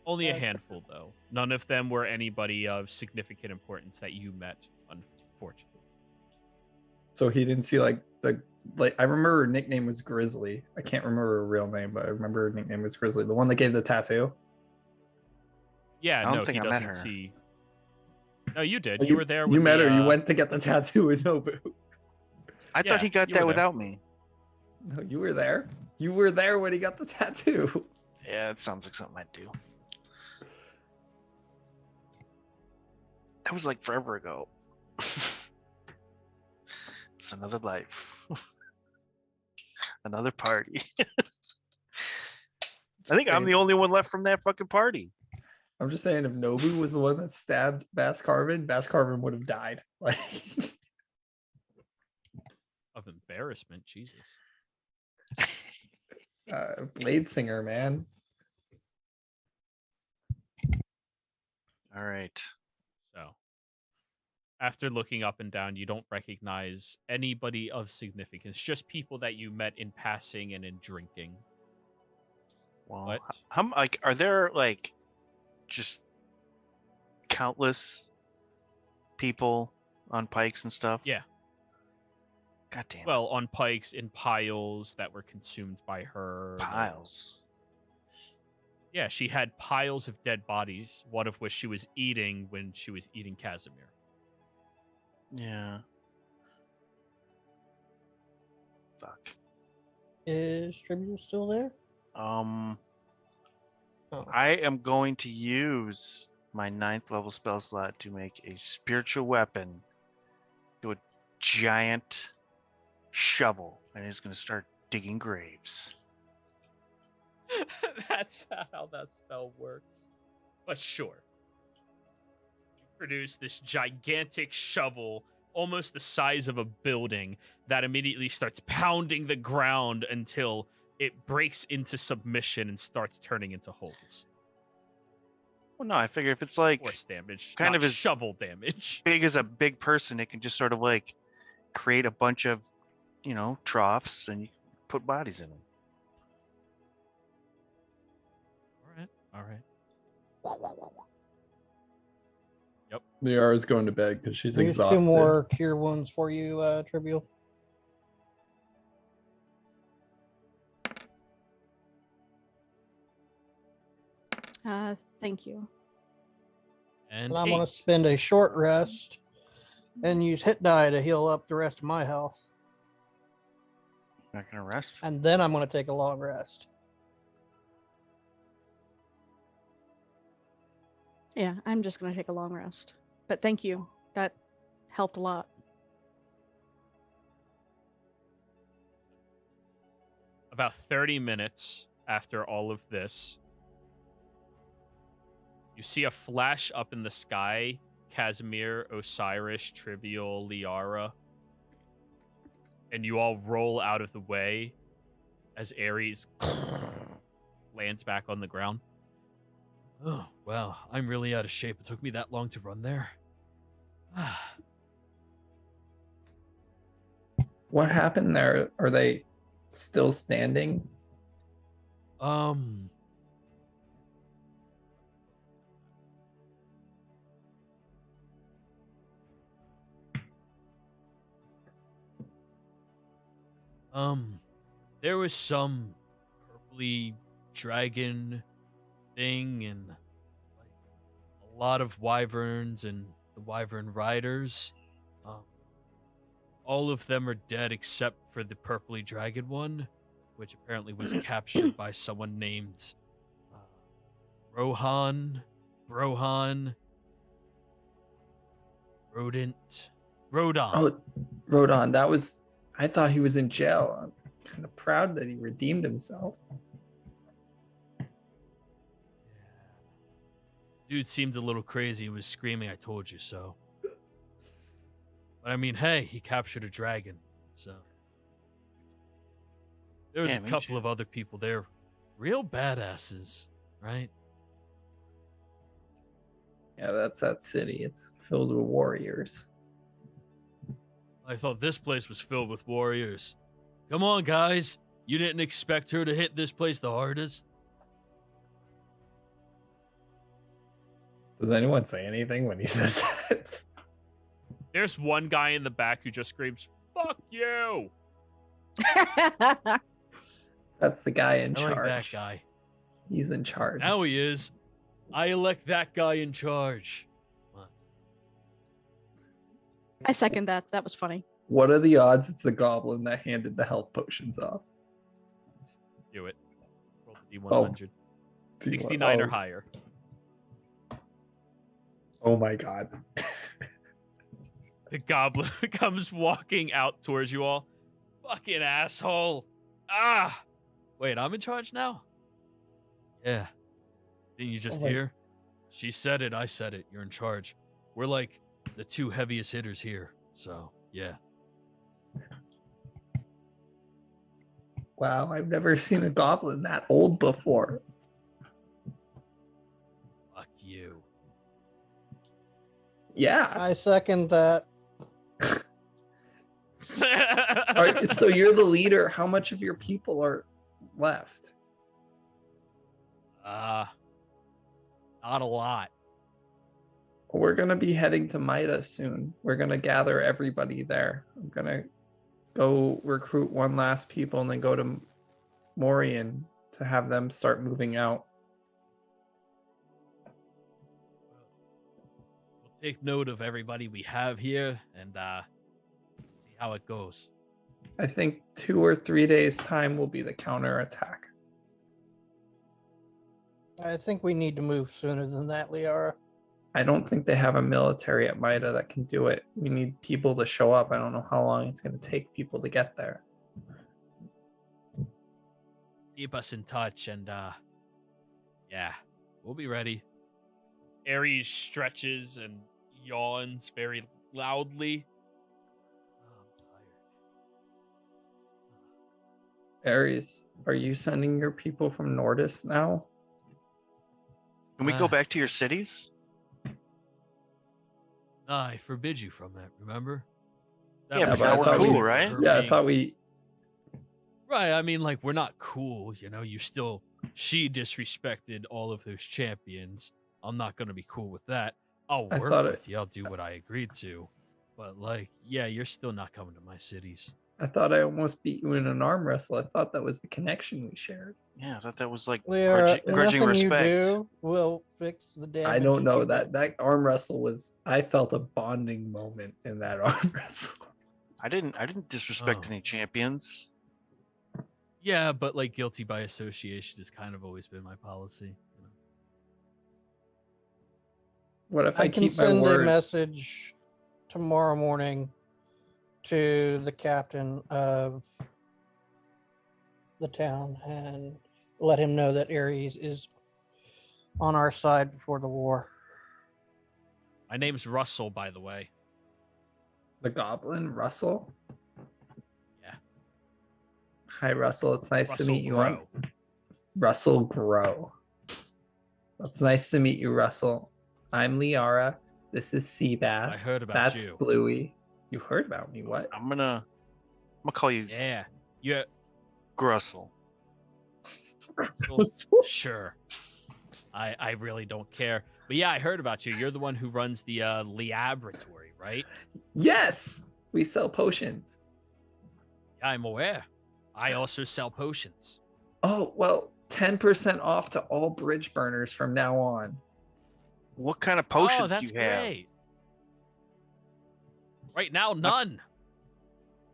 A: Only a handful, though. None of them were anybody of significant importance that you met, unfortunately.
E: So he didn't see like I remember her nickname was Grizzly. I can't remember her real name, but I remember her nickname was Grizzly. The one that gave the tattoo.
A: Yeah,
D: I don't
A: no,
D: think
A: he
D: I met
A: doesn't
D: her.
A: see. No, you did.
E: Oh,
A: You were there.
E: You
A: With
E: met
A: the,
E: her. You went to get the tattoo in Nobu.
D: I
A: Yeah,
D: thought he got
A: you
D: that
A: were there.
D: without me.
E: No, you were there. You were there when he got the tattoo.
D: Yeah, it sounds like something I'd do. That was like forever ago. It's another life. Another party. I think I'm the only one left from that fucking party.
E: I'm just saying, if Nobu was the one that stabbed Bass Carvin would have died. Like,
A: Of embarrassment, Jesus.
E: Blade Singer, man.
D: All right.
A: So, after looking up and down, you don't recognize anybody of significance, just people that you met in passing and in drinking.
D: Well,
A: What?
D: how like are there like just countless people on pikes and stuff?
A: Yeah.
D: God damn.
A: Well, on pikes, in piles that were consumed by her.
D: Piles.
A: Yeah, she had piles of dead bodies, one of which she was eating when she was eating Casimir.
D: Yeah. Fuck.
C: Is Tribute still there?
D: Oh.
C: I
D: am going to use my 9th level spell slot to make a spiritual weapon to a giant shovel, and it's going to start digging graves.
A: That's how that spell works. But sure. You produce this gigantic shovel, almost the size of a building, that immediately starts pounding the ground until it breaks into submission and starts turning into holes.
D: Well, no, I figure if it's like
A: Force damage,
D: kind
A: not
D: of as
A: shovel damage.
D: big as a big person, it can just sort of like create a bunch of, troughs and you put bodies in them.
A: All right.
E: Liara's going to bed because she's
C: Here's
E: exhausted.
C: 2 more cure wounds for you, Trivial.
F: Thank you.
A: And
C: And I'm going
A: 8.
C: to spend a short rest and use hit die to heal up the rest of my health.
D: Not going to rest?
C: And then I'm going to take a long rest.
F: Yeah, I'm just gonna take a long rest. But thank you. That helped a lot.
A: About 30 minutes after all of this, you see a flash up in the sky. Casimir, Osiris, Trivial, Liara. And you all roll out of the way as Ares lands back on the ground. Oh, wow. I'm really out of shape. It took me that long to run there.
E: What happened there? Are they still standing?
A: There was some purpley dragon thing and like a lot of wyverns and the wyvern riders. All of them are dead except for the purpley dragon one, which apparently was captured by someone named Brohan, Rodon.
E: Oh, Rodon. That was. I thought he was in jail. I'm kind of proud that he redeemed himself.
A: Dude seemed a little crazy and was screaming, "I told you so." But I mean, hey, he captured a dragon, so. There was
D: Yeah,
A: a
D: me
A: couple
D: too.
A: of other people there. Real badasses, right?
E: Yeah, that's that city. It's filled with warriors.
A: I thought this place was filled with warriors. Come on, guys. You didn't expect her to hit this place the hardest?
E: Does anyone say anything when he says that?
A: There's one guy in the back who just screams, "Fuck you!"
E: That's the guy in
A: I
E: charge.
A: like that guy.
E: He's in charge.
A: Now he is. I elect that guy in charge.
F: I second that. That was funny.
E: What are the odds it's the goblin that handed the health potions off?
A: Do it. Roll the D100. 69 or
E: Oh.
A: higher.
E: Oh my god.
A: The goblin comes walking out towards you all. Fucking asshole. Ah! Wait, I'm in charge now? Yeah. Didn't you just hear? She said it, I said it. You're in charge. We're like the two heaviest hitters here. So, yeah.
E: Wow, I've never seen a goblin that old before.
A: Fuck you.
E: Yeah.
C: I second that.
E: So you're the leader. How much of your people are left?
A: Not a lot.
E: We're gonna be heading to Mida soon. We're gonna gather everybody there. I'm gonna go recruit one last people and then go to Morian to have them start moving out.
A: We'll take note of everybody we have here and see how it goes.
E: I think 2 or 3 days time will be the counterattack.
C: I think we need to move sooner than that, Liara.
E: I don't think they have a military at Mida that can do it. We need people to show up. I don't know how long it's going to take people to get there.
A: Keep us in touch and yeah, we'll be ready. Ares stretches and yawns very loudly. Oh, I'm tired.
E: Ares, are you sending your people from Nordis now?
D: Can we go back to your cities?
A: I forbid you from that, remember?
D: Yeah,
A: was
D: but now
A: your
D: we're cool,
A: punishment
D: right?
A: for
E: Yeah, I
A: being-
E: thought we...
A: Right, I mean, like, we're not cool, you know? She disrespected all of those champions. I'm not gonna be cool with that. I'll
E: I
A: work
E: thought
A: with you, I'll do what I agreed to. But, like, yeah, you're still not coming to my cities.
E: I thought I almost beat you in an arm wrestle. I thought that was the connection we shared.
D: Yeah, I thought that was like
C: Liara,
D: grudging
C: nothing
D: respect.
C: you do will fix the damage.
E: I don't know
C: you
E: that arm wrestle was. I felt a bonding moment in that arm wrestle.
D: I didn't disrespect
A: Oh.
D: any champions.
A: Yeah, but, like, guilty by association has kind of always been my policy. You know?
E: What if
C: I
E: I
C: can
E: keep my
C: send a
E: word?
C: message tomorrow morning to the captain of the town and let him know that Ares is on our side before the war.
A: My name's Russell, by the way.
E: The goblin, Russell.
A: Yeah.
E: Hi, Russell. It's nice
A: Russell
E: to meet you.
A: Crowe.
E: Russell Grow. It's nice to meet you, Russell. I'm Liara. This is Seabass.
A: I heard about
E: That's
A: you.
E: Bluey. You heard about me? What?
D: I'm gonna call you
A: Yeah. Yeah.
D: Grussel.
A: Russell, sure. I really don't care. But yeah, I heard about you. You're the one who runs the laboratory, right?
E: Yes, we sell potions.
A: Yeah, I'm aware. I also sell potions.
E: Oh, well, 10% off to all bridge burners from now on.
D: What kind of potions
A: Oh, that's
D: do you have?
A: great. Right now, none.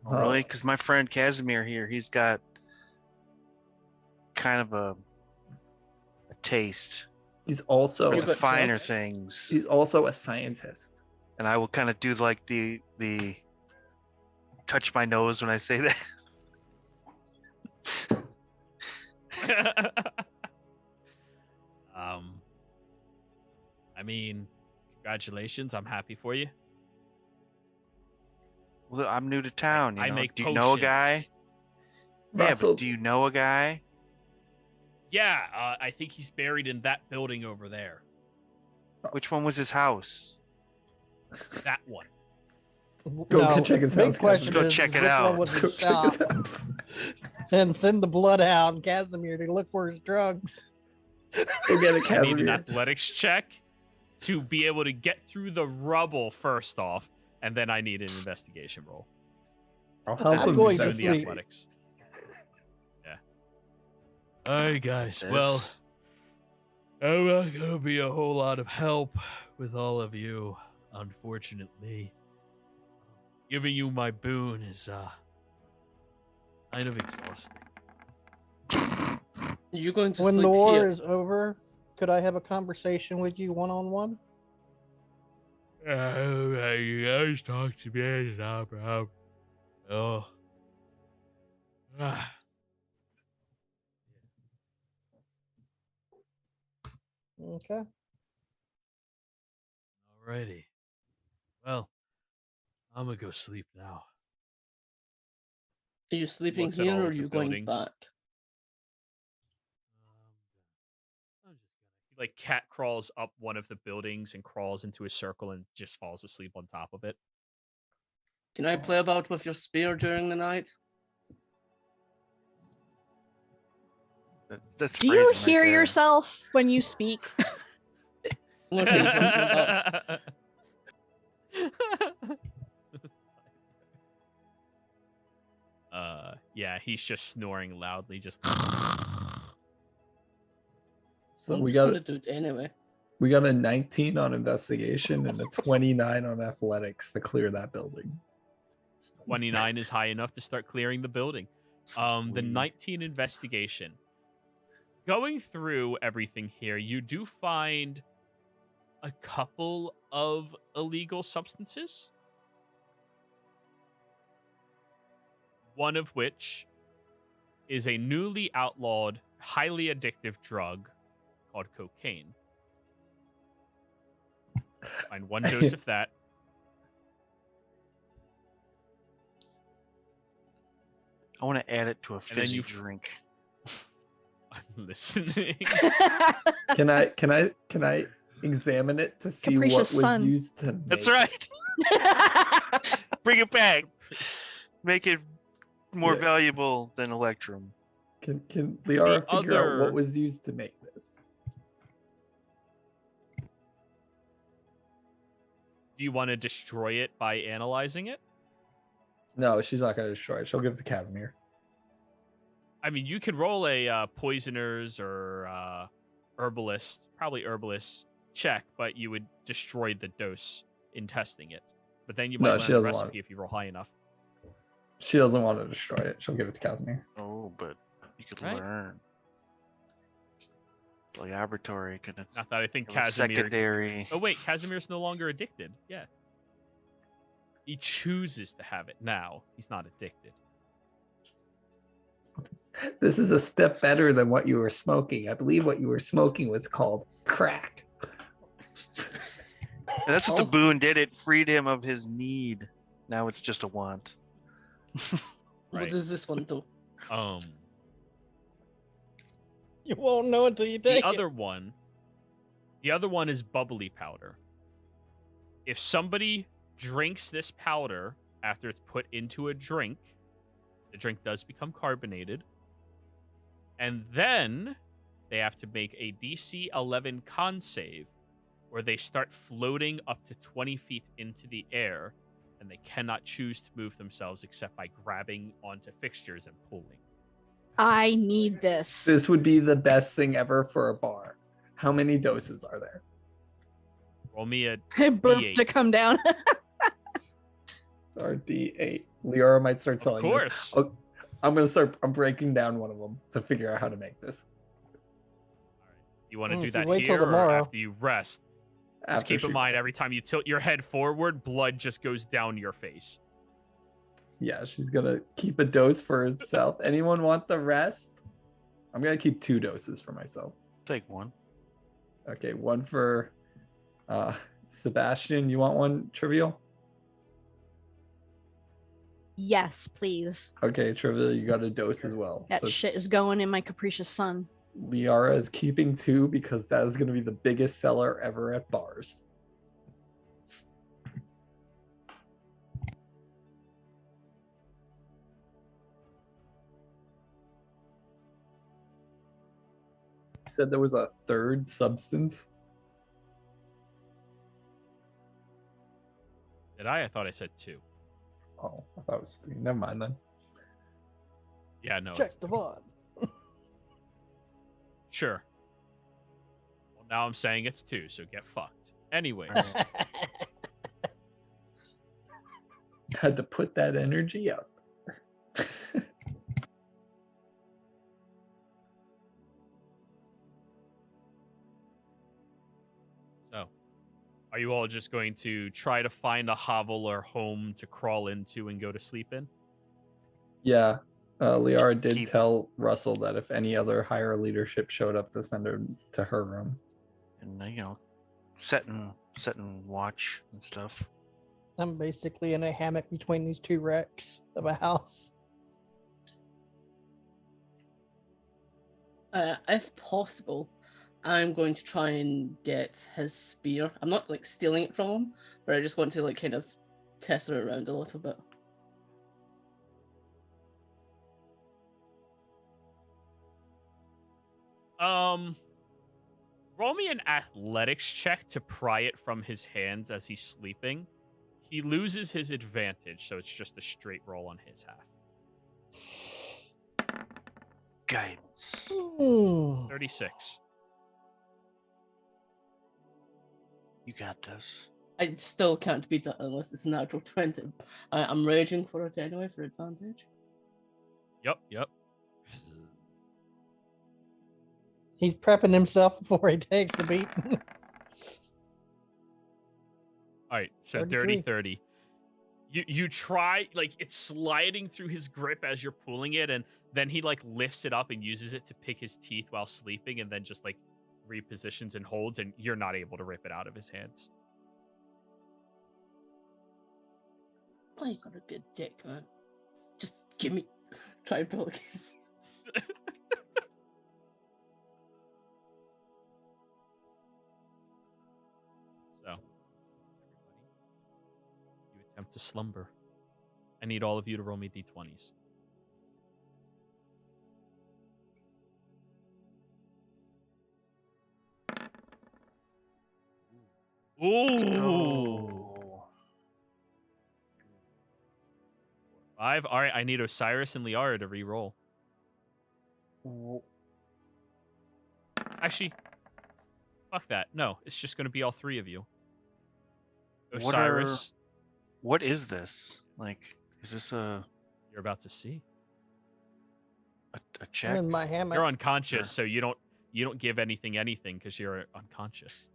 D: Oh, really? Because my friend Casimir here, he's got kind of a taste
E: He's also
B: You
D: for
B: got
D: the finer
B: drugs?
D: things,
E: he's also a scientist.
D: and I will kind of do like the touch my nose when I say that.
A: I mean, congratulations. I'm happy for you.
D: Well, I'm new to town.
A: I make
D: do you know a guy?
A: potions.
D: Yeah,
E: Russell,
D: but do you know a guy?
A: Yeah, I think he's buried in that building over there.
D: Which one was his house?
A: That one.
E: Go check his
C: big
E: house,
C: question
D: Go
C: is,
D: check it
C: which
D: out.
C: one was
E: Go
C: his
E: check his
C: shop?
E: house.
C: And send the bloodhound Casimir to look for his drugs.
E: Go get a
A: I need an
E: Casimir.
A: athletics check to be able to get through the rubble first off, and then I need an investigation roll.
E: I'll help
C: I'm
E: him.
C: going to
A: Doing
E: Seth.
A: the
C: sleep.
A: athletics. Yeah. All right, guys.
D: This-
A: Well, I'm not gonna be a whole lot of help with all of you, unfortunately. Giving you my boon is kind of exhausting.
B: Are you going to
C: When
B: sleep
C: the war
B: here?
C: is over, could I have a conversation with you one-on-one?
A: You guys talk to me now, bro. Oh. Ah.
C: Okay.
A: Alrighty. Well, I'm gonna go sleep now.
B: Are you sleeping
A: Looks at
B: here
A: all
B: or are
A: of the
B: you going
A: buildings.
B: back?
A: I'm just gonna. He, like, cat crawls up one of the buildings and crawls into a circle and just falls asleep on top of it.
B: Can I play about with your spear during the night?
D: That's
F: Do you
D: phrasing right
F: hear
D: there.
F: yourself when you speak?
B: What are you talking about?
A: Yeah, he's just snoring loudly, just
E: So
B: I'm
E: we
B: just
E: got
B: gonna do it anyway.
E: we got a 19 on investigation and a 29 on athletics to clear that building.
A: 29 is high enough to start clearing the building. The
D: Sweet.
A: 19 investigation. Going through everything here, you do find a couple of illegal substances. One of which is a newly outlawed, highly addictive drug called cocaine. Find one dose of that.
D: I want to add it to a
A: then
D: fizzy
A: you
D: drink.
A: I'm listening.
E: Can I examine it to see
F: Capricious
E: what was
F: Sun.
E: used to make
D: That's
E: it?
D: right. Bring it back. Make it more
E: Yeah.
D: valuable than Electrum.
E: Can Liara
A: The
E: figure out
A: other-
E: what was used to make this?
A: Do you want to destroy it by analyzing it?
E: No, she's not going to destroy it. She'll give it to Casimir.
A: I mean, you could roll a poisoner's or herbalist, probably herbalist check, but you would destroy the dose in testing it. But then you
E: No,
A: might
E: she
A: learn the
E: doesn't want
A: recipe if you roll high enough.
E: She doesn't want to destroy it. She'll give it to Casimir.
D: Oh, but you could
A: Right.
D: learn. The laboratory could
A: Not that I think
D: have a
A: Casimir.
D: secondary.
A: Oh wait, Casimir's no longer addicted. Yeah, he chooses to have it now. He's not addicted.
E: This is a step better than what you were smoking. I believe what you were smoking was called crack.
D: And that's what the
B: Oh.
D: boon did. It freed him of his need. Now it's just a want.
A: Right.
B: What does this one do?
C: You won't know until you take
A: The other one is bubbly powder. If somebody drinks this powder after it's put into a drink, the drink does become carbonated. And then they have to make a DC 11 con save where they start floating up to 20 feet into the air, and they cannot choose to move themselves except by grabbing onto fixtures and pulling.
F: I need this.
E: This would be the best thing ever for a bar. How many doses are there?
A: Roll me a
F: Burp
A: D8.
F: to come down.
E: Or D8. Liara might start
A: Of
E: selling
A: course.
E: this. Oh, I'm breaking down one of them to figure out how to make this.
A: You want to
C: Well,
A: do
C: if you
A: that
C: wait till
A: here or
C: tomorrow.
A: after you rest? Just
E: After
A: keep in
E: she
A: mind, every
E: rests.
A: time you tilt your head forward, blood just goes down your face.
E: Yeah, she's gonna keep a dose for herself. Anyone want the rest? I'm gonna keep 2 doses for myself.
D: Take one.
E: Okay, one for Sebastian. You want one, Trivial?
F: Yes, please.
E: Okay, Trivial, you got a dose as well.
F: That
E: So
F: shit is going in my capricious sun.
E: Liara is keeping 2 because that is gonna be the biggest seller ever at bars. You said there was a third substance.
A: Did I? I thought I said 2.
E: Oh, I thought it was 3. Never mind then.
A: Yeah, no.
C: Check
A: it's
C: the
A: 3.
C: VOD.
A: Sure. Well, now I'm saying it's 2, so get fucked. Anyways,
E: Had to put that energy out there.
A: so Are you all just going to try to find a hovel or home to crawl into and go to sleep in?
E: Yeah. Liara did
D: Keep-
E: tell Russell that if any other higher leadership showed up, to send her to her room.
D: And setting watch and stuff.
C: I'm basically in a hammock between these two wrecks of a house.
B: If possible, I'm going to try and get his spear. I'm not like stealing it from him, but I just want to like kind of test it around a little bit.
A: Roll me an athletics check to pry it from his hands as he's sleeping. He loses his advantage, so it's just a straight roll on his half.
D: Guidance.
A: 36.
D: You got this.
B: I still can't beat that unless it's a natural 20. I'm raging for it anyway for advantage.
A: Yep.
C: He's prepping himself before he takes the beat.
A: All right, so
C: 33.
A: dirty 30. You try, like, it's sliding through his grip as you're pulling it, and then he like lifts it up and uses it to pick his teeth while sleeping, and then just like repositions and holds, and you're not able to rip it out of his hands.
B: Oh, you got a good dick, man. Just give me. Try and pull again.
A: So, everybody, you attempt to slumber. I need all of you to roll me d20s. Ooh. 5. All right, I need Osiris and Liara to re-roll. Actually, fuck that. No, it's just going to be all three of you. Osiris,
D: What is this? Like, is this a
A: you're about to see.
D: a
C: I'm
D: check?
C: in my hammock.
A: You're unconscious,
D: Sure.
A: so you don't give anything because you're unconscious.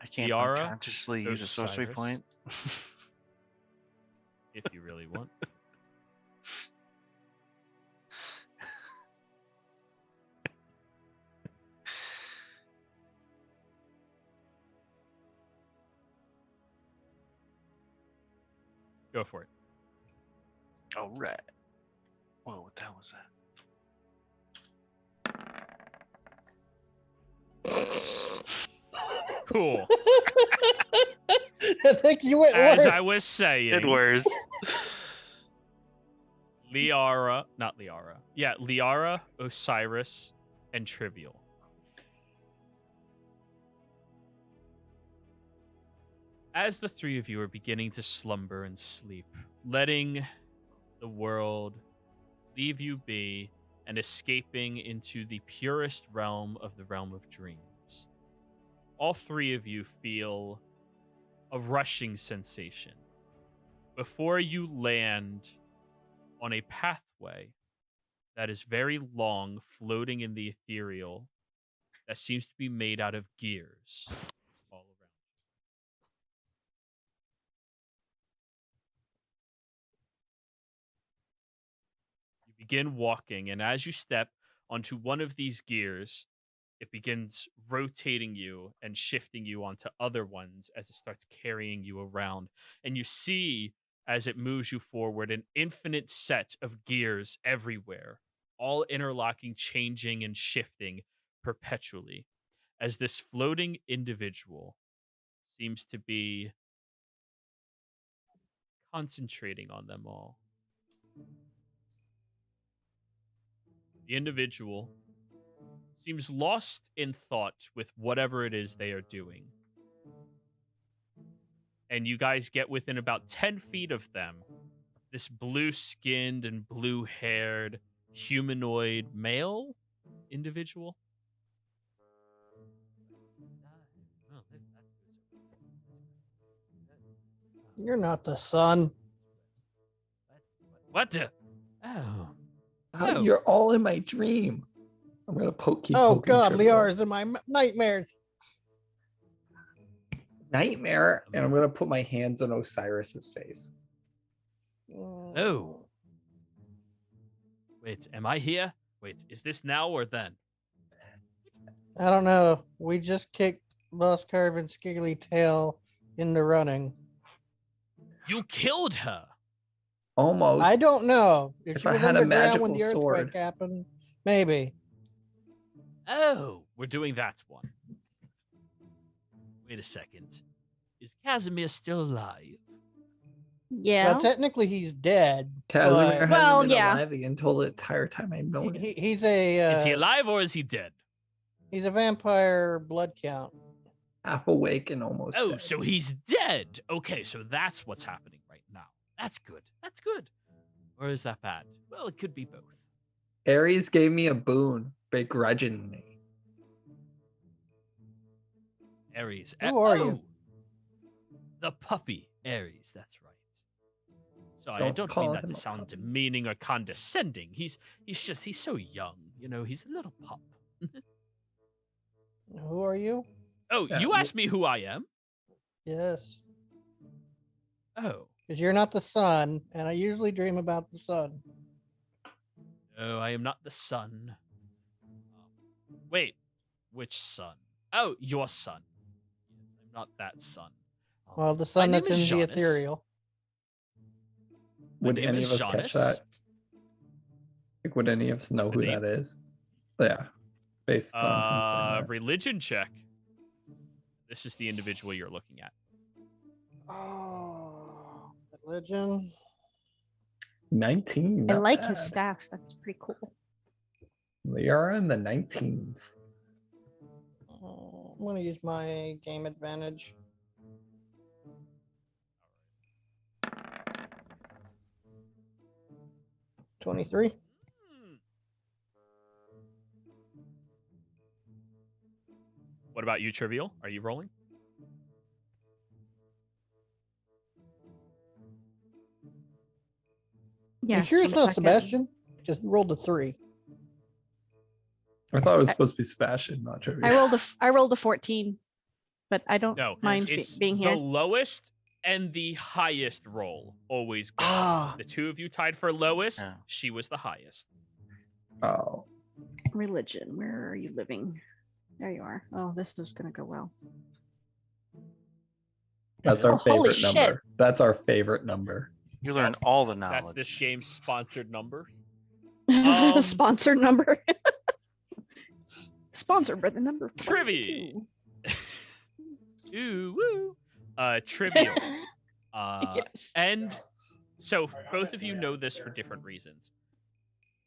D: I can't
A: Liara,
D: unconsciously use a sorcery
A: Osiris.
D: point.
A: If you really want. Go for it.
D: All right. Whoa, what the hell was that?
A: Cool.
C: I think you went
A: As
C: worse.
A: I was saying,
D: It worse.
A: Liara, Osiris, and Trivial. As the three of you are beginning to slumber and sleep, letting the world leave you be and escaping into the purest realm of the realm of dreams, all three of you feel a rushing sensation before you land on a pathway that is very long, floating in the ethereal, that seems to be made out of gears all around. You begin walking, and as you step onto one of these gears, it begins rotating you and shifting you onto other ones as it starts carrying you around. And you see, as it moves you forward, an infinite set of gears everywhere, all interlocking, changing, and shifting perpetually, as this floating individual seems to be concentrating on them all. The individual seems lost in thought with whatever it is they are doing. And you guys get within about 10 feet of them. This blue-skinned and blue-haired humanoid male individual.
C: You're not the sun.
A: What the? Oh.
E: You're all in my dream. I'm gonna keep
C: Oh
E: poking
C: God,
E: Trivial.
C: Liara is in my nightmares.
E: Nightmare, and I'm gonna put my hands on Osiris's face.
A: Oh. Wait, am I here? Wait, is this now or then?
C: I don't know. We just kicked Boss Curve and Skiggly Tail into running.
A: You killed her.
E: Almost.
C: I don't know. If
E: If
C: she
E: I
C: was
E: had a
C: underground when the
E: magical
C: earthquake
E: sword.
C: happened, maybe.
A: Oh, we're doing that one. Wait a second. Is Casimir still alive?
F: Yeah.
C: Well, technically he's dead.
E: Casimir
C: but
E: hasn't
F: Well,
E: been
F: yeah.
E: alive the entire time I've known him.
C: he's a
A: Is he alive or is he dead?
C: he's a vampire blood count.
E: Half awake and almost
A: Oh,
E: dead.
A: so he's dead. Okay, so that's what's happening right now. That's good. That's good. Or is that bad? Well, it could be both.
E: Ares gave me a boon begrudgingly.
A: Ares.
C: Who are you?
A: The puppy. Ares, that's right. Sorry, I
E: Don't
A: don't
E: call
A: mean that
E: him
A: to
E: a
A: sound
E: puppy.
A: demeaning or condescending. He's so young. You know, he's a little pup.
C: Who are you?
A: Oh,
E: Yeah,
A: you asked me who I am?
C: Yes.
A: Oh.
C: Because you're not the sun, and I usually dream about the sun.
A: No, I am not the son. Wait, which son? Oh, your son. Yes, I'm not that son.
C: Well, the
A: my
C: sun
A: name
C: that's
A: is
C: in the
A: Giannis.
C: ethereal.
A: My
E: Would
A: name
E: any
A: is
E: of us catch
A: Giannis.
E: that? Like, would any of us know
A: The
E: who
A: name?
E: that is? Yeah, based on him saying that.
A: Religion check. This is the individual you're looking at.
C: Oh, religion.
E: 19.
F: I
E: not
F: like his
E: bad.
F: staff. That's pretty cool.
E: Liara in the 19s.
C: I'm going to use my game advantage. $23.
A: Hmm. What about you, Trivial? Are you rolling?
F: Yeah.
C: You sure it's
F: for a
C: not
F: second.
C: Sebastian? Because you rolled a 3.
E: I thought it was supposed to be Sebastian, not Trivia.
F: I rolled a 14, but I don't
A: No,
F: mind
A: it's
F: being
A: the
F: here.
A: lowest and the highest roll always go.
C: Ah.
A: The two of you tied for lowest.
D: Yeah.
A: She was the highest.
E: Oh,
F: Religion. Where are you living? There you are. Oh, this is gonna go well.
E: that's our
F: Oh, holy
E: favorite number. That's our favorite number.
D: You learn all the knowledge.
A: That's this game's sponsored number.
F: Sponsored number. Sponsored by the number
A: Trivia.
F: 22.
A: Ooh, woo. Trivial.
F: Yes.
A: And so both of you know this for different reasons.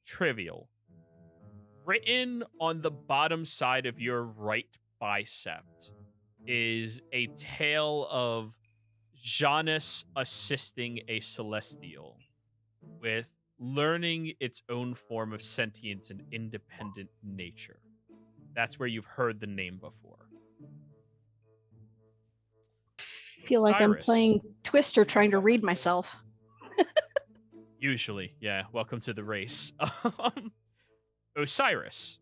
A: Trivial. Written on the bottom side of your right bicep is a tale of Janus assisting a celestial with learning its own form of sentience and independent nature. That's where you've heard the name before.
F: Feel like I'm
A: Cyrus.
F: playing Twister trying to read myself.
A: Usually, yeah. Welcome to the race. Osiris.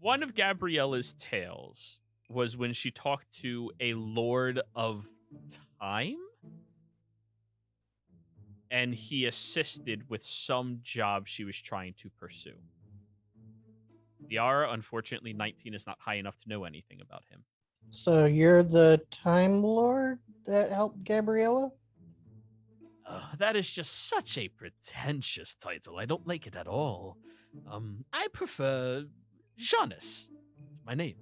A: One of Gabriella's tales was when she talked to a Lord of Time, and he assisted with some job she was trying to pursue. Liara, unfortunately, 19 is not high enough to know anything about him.
C: So you're the Time Lord that helped Gabriella?
A: That is just such a pretentious title. I don't like it at all. I prefer Janus. It's my name.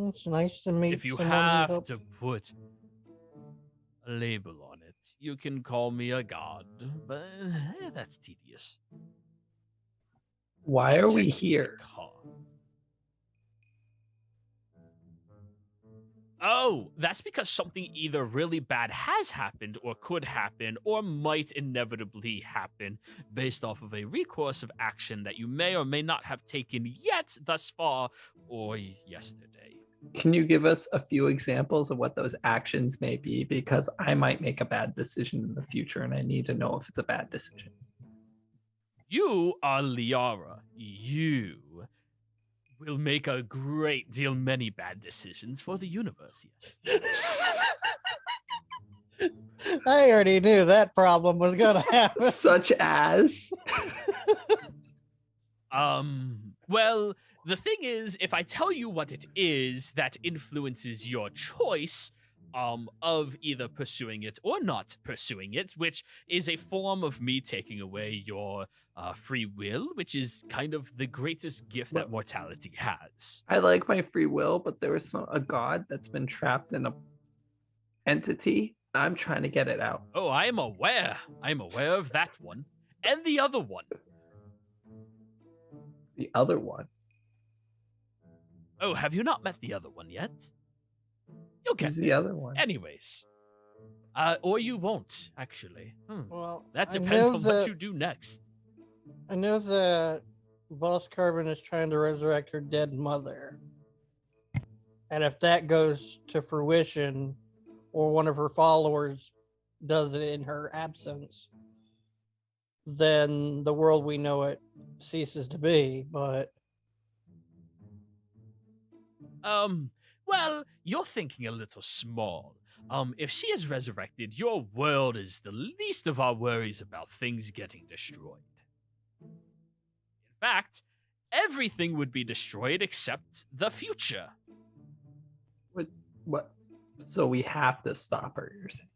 C: It's nice to meet
A: If you
C: someone who
A: have
C: helped-
A: to put a label on it, you can call me a god, but that's tedious.
E: Why are we
A: Technically
E: here?
A: call. Oh, that's because something either really bad has happened or could happen or might inevitably happen based off of a recourse of action that you may or may not have taken yet thus far or yesterday.
E: Can you give us a few examples of what those actions may be? Because I might make a bad decision in the future and I need to know if it's a bad decision.
A: You are Liara. You will make a great deal many bad decisions for the universe, yes.
C: I already knew that problem was gonna happen.
E: Such as.
A: Well, the thing is, if I tell you what it is that influences your choice, of either pursuing it or not pursuing it, which is a form of me taking away your free will, which is kind of the greatest gift that mortality has.
E: I like my free will, but there was a god that's been trapped in a entity. I'm trying to get it out.
A: Oh, I am aware. I am aware of that one. And the other one.
E: The other one.
A: Oh, have you not met the other one yet? You'll get
E: Who's the other one?
A: Anyways. Or you won't, actually.
C: Well,
A: That
C: I
A: depends
C: know
A: on
C: that-
A: what you do next.
C: I know that Boss Carbon is trying to resurrect her dead mother. And if that goes to fruition, or one of her followers does it in her absence, then the world we know it ceases to be. But
A: Well, you're thinking a little small. If she is resurrected, your world is the least of our worries about things getting destroyed. In fact, everything would be destroyed except the future.
E: What? So we have to stop her, you're saying?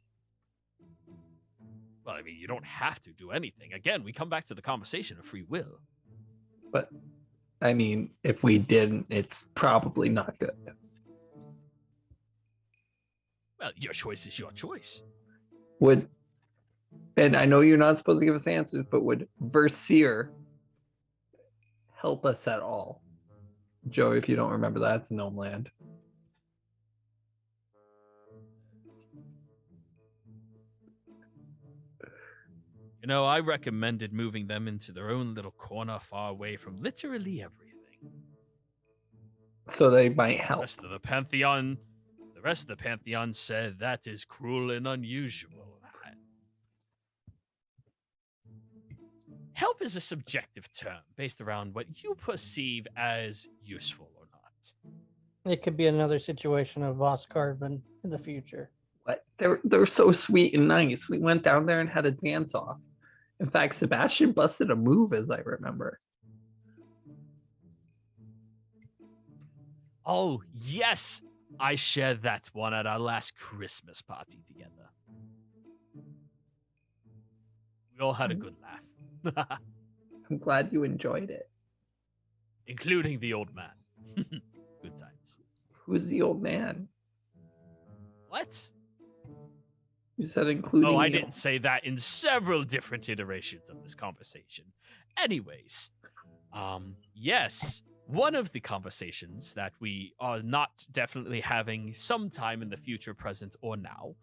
A: Well, I mean, you don't have to do anything. Again, we come back to the conversation of free will.
E: But, I mean, if we didn't, it's probably not good.
A: Well, your choice is your choice.
E: And I know you're not supposed to give us answers, but would Versier help us at all? Joey, if you don't remember that, it's Gnome Land.
A: You know, I recommended moving them into their own little corner far away from literally everything.
E: So they might
A: The
E: help.
A: rest of the Pantheon said that is cruel and unusual. Help is a subjective term based around what you perceive as useful or not.
C: it could be another situation of Boss Carbon in the future.
E: What? They're so sweet and nice. We went down there and had a dance off. In fact, Sebastian busted a move, as I remember.
A: Oh, yes! I shared that one at our last Christmas party together. We all had a good laugh.
E: I'm glad you enjoyed it.
A: Including the old man. Good times.
E: Who's the old man?
A: What?
E: You said including.
A: Oh, I
E: the-
A: didn't say that in several different iterations of this conversation. Anyways, yes, one of the conversations that we are not definitely having sometime in the future, present, or now,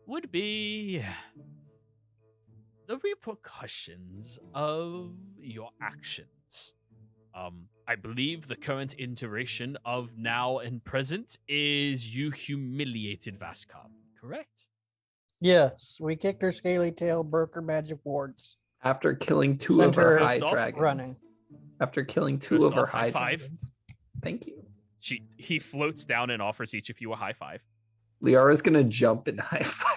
A: would be the repercussions of your actions. I believe the current iteration of now and present is you humiliated Vascom, correct?
C: Yes, we kicked her scaly tail, broke her magic wards.
E: After killing two
C: Sent
E: of her
C: her
E: high
A: First off,
E: dragons.
C: running.
E: After killing two
A: First
E: of her
A: off, high
E: high
A: five.
E: dragons. Thank you.
A: He floats down and offers each of you a high five.
E: Liara's gonna jump and high five.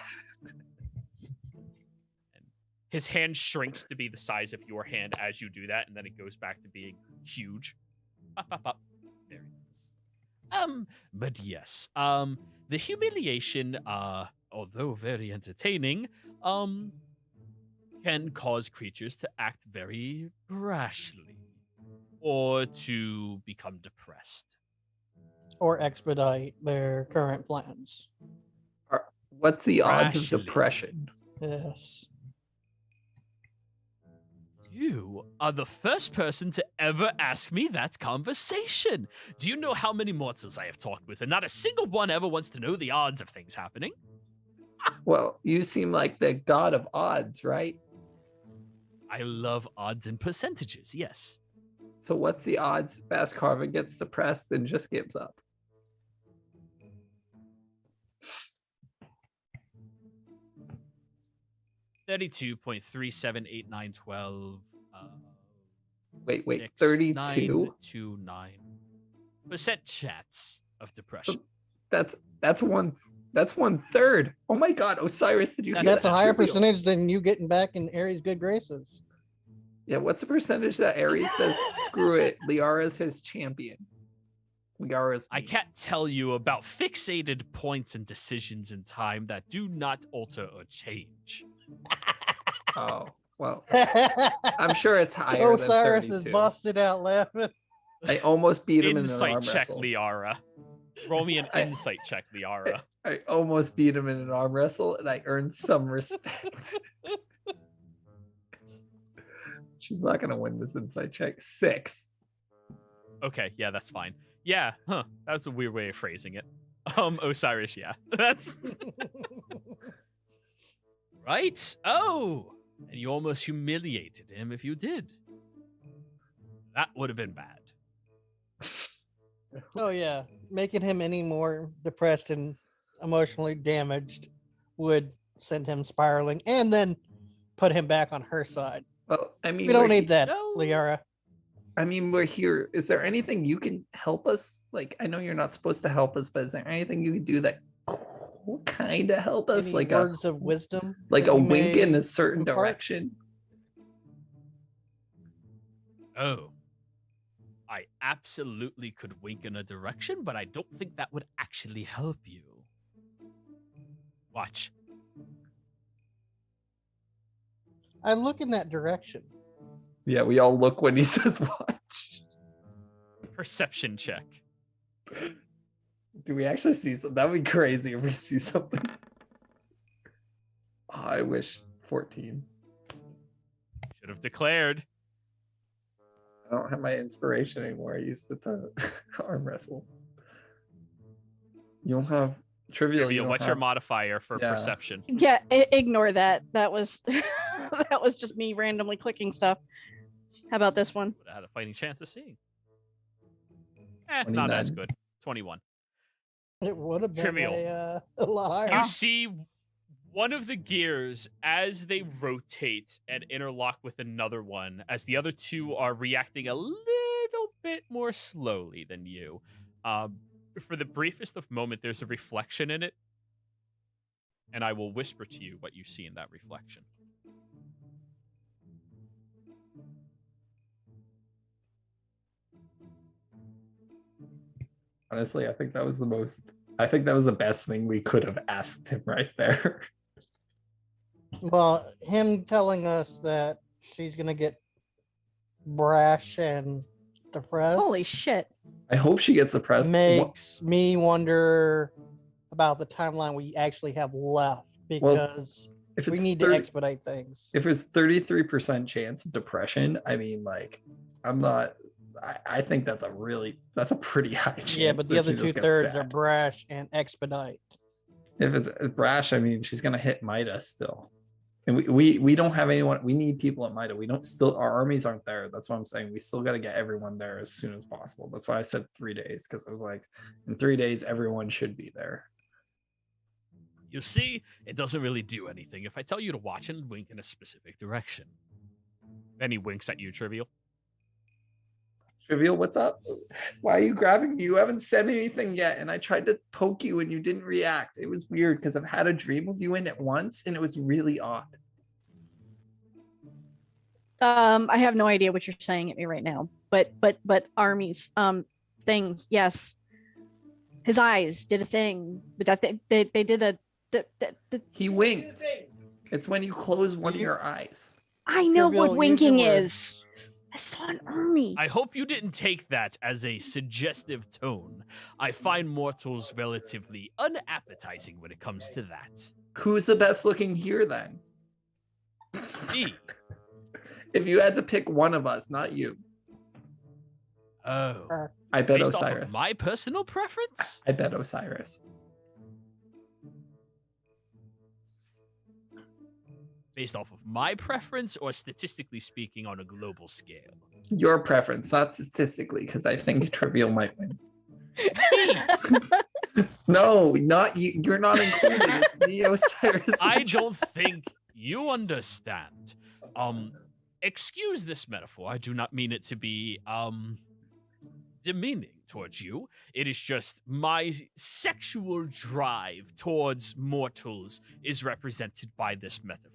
A: His hand shrinks to be the size of your hand as you do that, and then it goes back to being huge. Up, up, up. There it is. But yes, the humiliation, although very entertaining, can cause creatures to act very brashly or to become depressed.
C: Or expedite their current plans.
E: What's the odds of
A: Rashly.
E: depression?
C: Yes.
A: You are the first person to ever ask me that conversation. Do you know how many mortals I have talked with, and not a single one ever wants to know the odds of things happening?
E: Well, you seem like the god of odds, right?
A: I love odds and percentages, yes.
E: So what's the odds Vascarva gets depressed and just gives up?
A: 32.378912.
E: Wait,
A: 6,
E: 32.
A: 929% chance of depression.
E: So that's one third. Oh my god, Osiris, did you hear
C: That's
E: that?
C: a higher
E: Trivial.
C: percentage than you getting back in Aries' good graces.
E: Yeah, what's the percentage that Aries says, screw it, Liara's his champion? Liara's
A: I
E: me.
A: can't tell you about fixated points and decisions in time that do not alter or change.
E: Oh, well, I'm sure it's higher than
C: Osiris
E: 32.
C: is busted out laughing.
E: I almost beat him in an
A: Insight
E: arm
A: check,
E: wrestle.
A: Liara. Roll me an
E: I-
A: insight check, Liara.
E: I almost beat him in an arm wrestle, and I earned some respect. She's not gonna win this insight check. 6.
A: Okay, yeah, that's fine. Yeah, that was a weird way of phrasing it. Osiris, yeah. That's right. Oh, and you almost humiliated him if you did. That would have been bad.
C: Oh yeah, making him any more depressed and emotionally damaged would send him spiraling, and then put him back on her side.
E: Well, I mean,
C: We don't
E: we're
C: need that,
A: No.
C: Liara.
E: I mean, we're here. Is there anything you can help us? Like, I know you're not supposed to help us, but is there anything you can do that kind of help us?
C: Any
E: Like
C: words of wisdom,
E: like
C: that
E: a
C: you
E: wink in
C: may
E: a certain
C: impart?
E: direction?
A: Oh. I absolutely could wink in a direction, but I don't think that would actually help you. Watch.
C: I look in that direction.
E: Yeah, we all look when he says watch.
A: Perception check.
E: Do we actually see something? That would be crazy if we see something. Oh, I wish 14.
A: Should have declared.
E: I don't have my inspiration anymore. I used it to arm wrestle. You don't have trivial.
A: Trivial, what's your modifier for
E: Yeah.
A: perception?
F: Yeah, ignore that. That was that was just me randomly clicking stuff. How about this one?
A: Would have had a fighting chance of seeing. Not as
E: 29.
A: good. 21.
C: It would have been
A: Trivial.
C: a lot higher.
A: You see one of the gears as they rotate and interlock with another one, as the other two are reacting a little bit more slowly than you. For the briefest of moment, there's a reflection in it, and I will whisper to you what you see in that reflection.
E: Honestly, I think that was the best thing we could have asked him right there.
C: Well, him telling us that she's gonna get brash and depressed
F: Holy shit.
E: I hope she gets suppressed.
C: makes me wonder about the timeline we actually have left, because
E: If
C: we
E: it's
C: need
E: 30
C: to expedite things.
E: if it's 33% chance of depression, I mean, like, I'm not. I think that's a pretty high chance.
C: Yeah, but the
E: that
C: other
E: she just gets
C: 2/3 are
E: sad.
C: brash and expedite.
E: If it's brash, I mean, she's gonna hit Mida still, and we don't have anyone. We need people at Mida. We don't still. Our armies aren't there. That's what I'm saying. We still got to get everyone there as soon as possible. That's why I said 3 days, because I was like, in 3 days, everyone should be there.
A: You see, it doesn't really do anything if I tell you to watch and wink in a specific direction. Then he winks at you, Trivial.
E: Trivial, what's up? Why are you grabbing me? You haven't said anything yet, and I tried to poke you and you didn't react. It was weird because I've had a dream of you in it once, and it was really odd.
F: I have no idea what you're saying at me right now. But armies, things, yes. His eyes did a thing, but that they did a.
E: He winked. It's when you close one of your eyes.
F: I know
C: Trivial,
F: what winking
C: use your
F: is.
C: words.
F: I saw an army.
A: I hope you didn't take that as a suggestive tone. I find mortals relatively unappetizing when it comes to that.
E: Who's the best looking here then?
A: Me.
E: If you had to pick one of us, not you,
A: Oh.
E: I bet
A: Based off
E: Osiris.
A: of my personal preference?
E: I bet Osiris.
A: Based off of my preference or statistically speaking on a global scale?
E: Your preference, not statistically, because I think Trivial might win. No, not you. You're not included. It's me, Osiris.
A: I don't think you understand. Excuse this metaphor. I do not mean it to be demeaning towards you. It is just my sexual drive towards mortals is represented by this metaphor.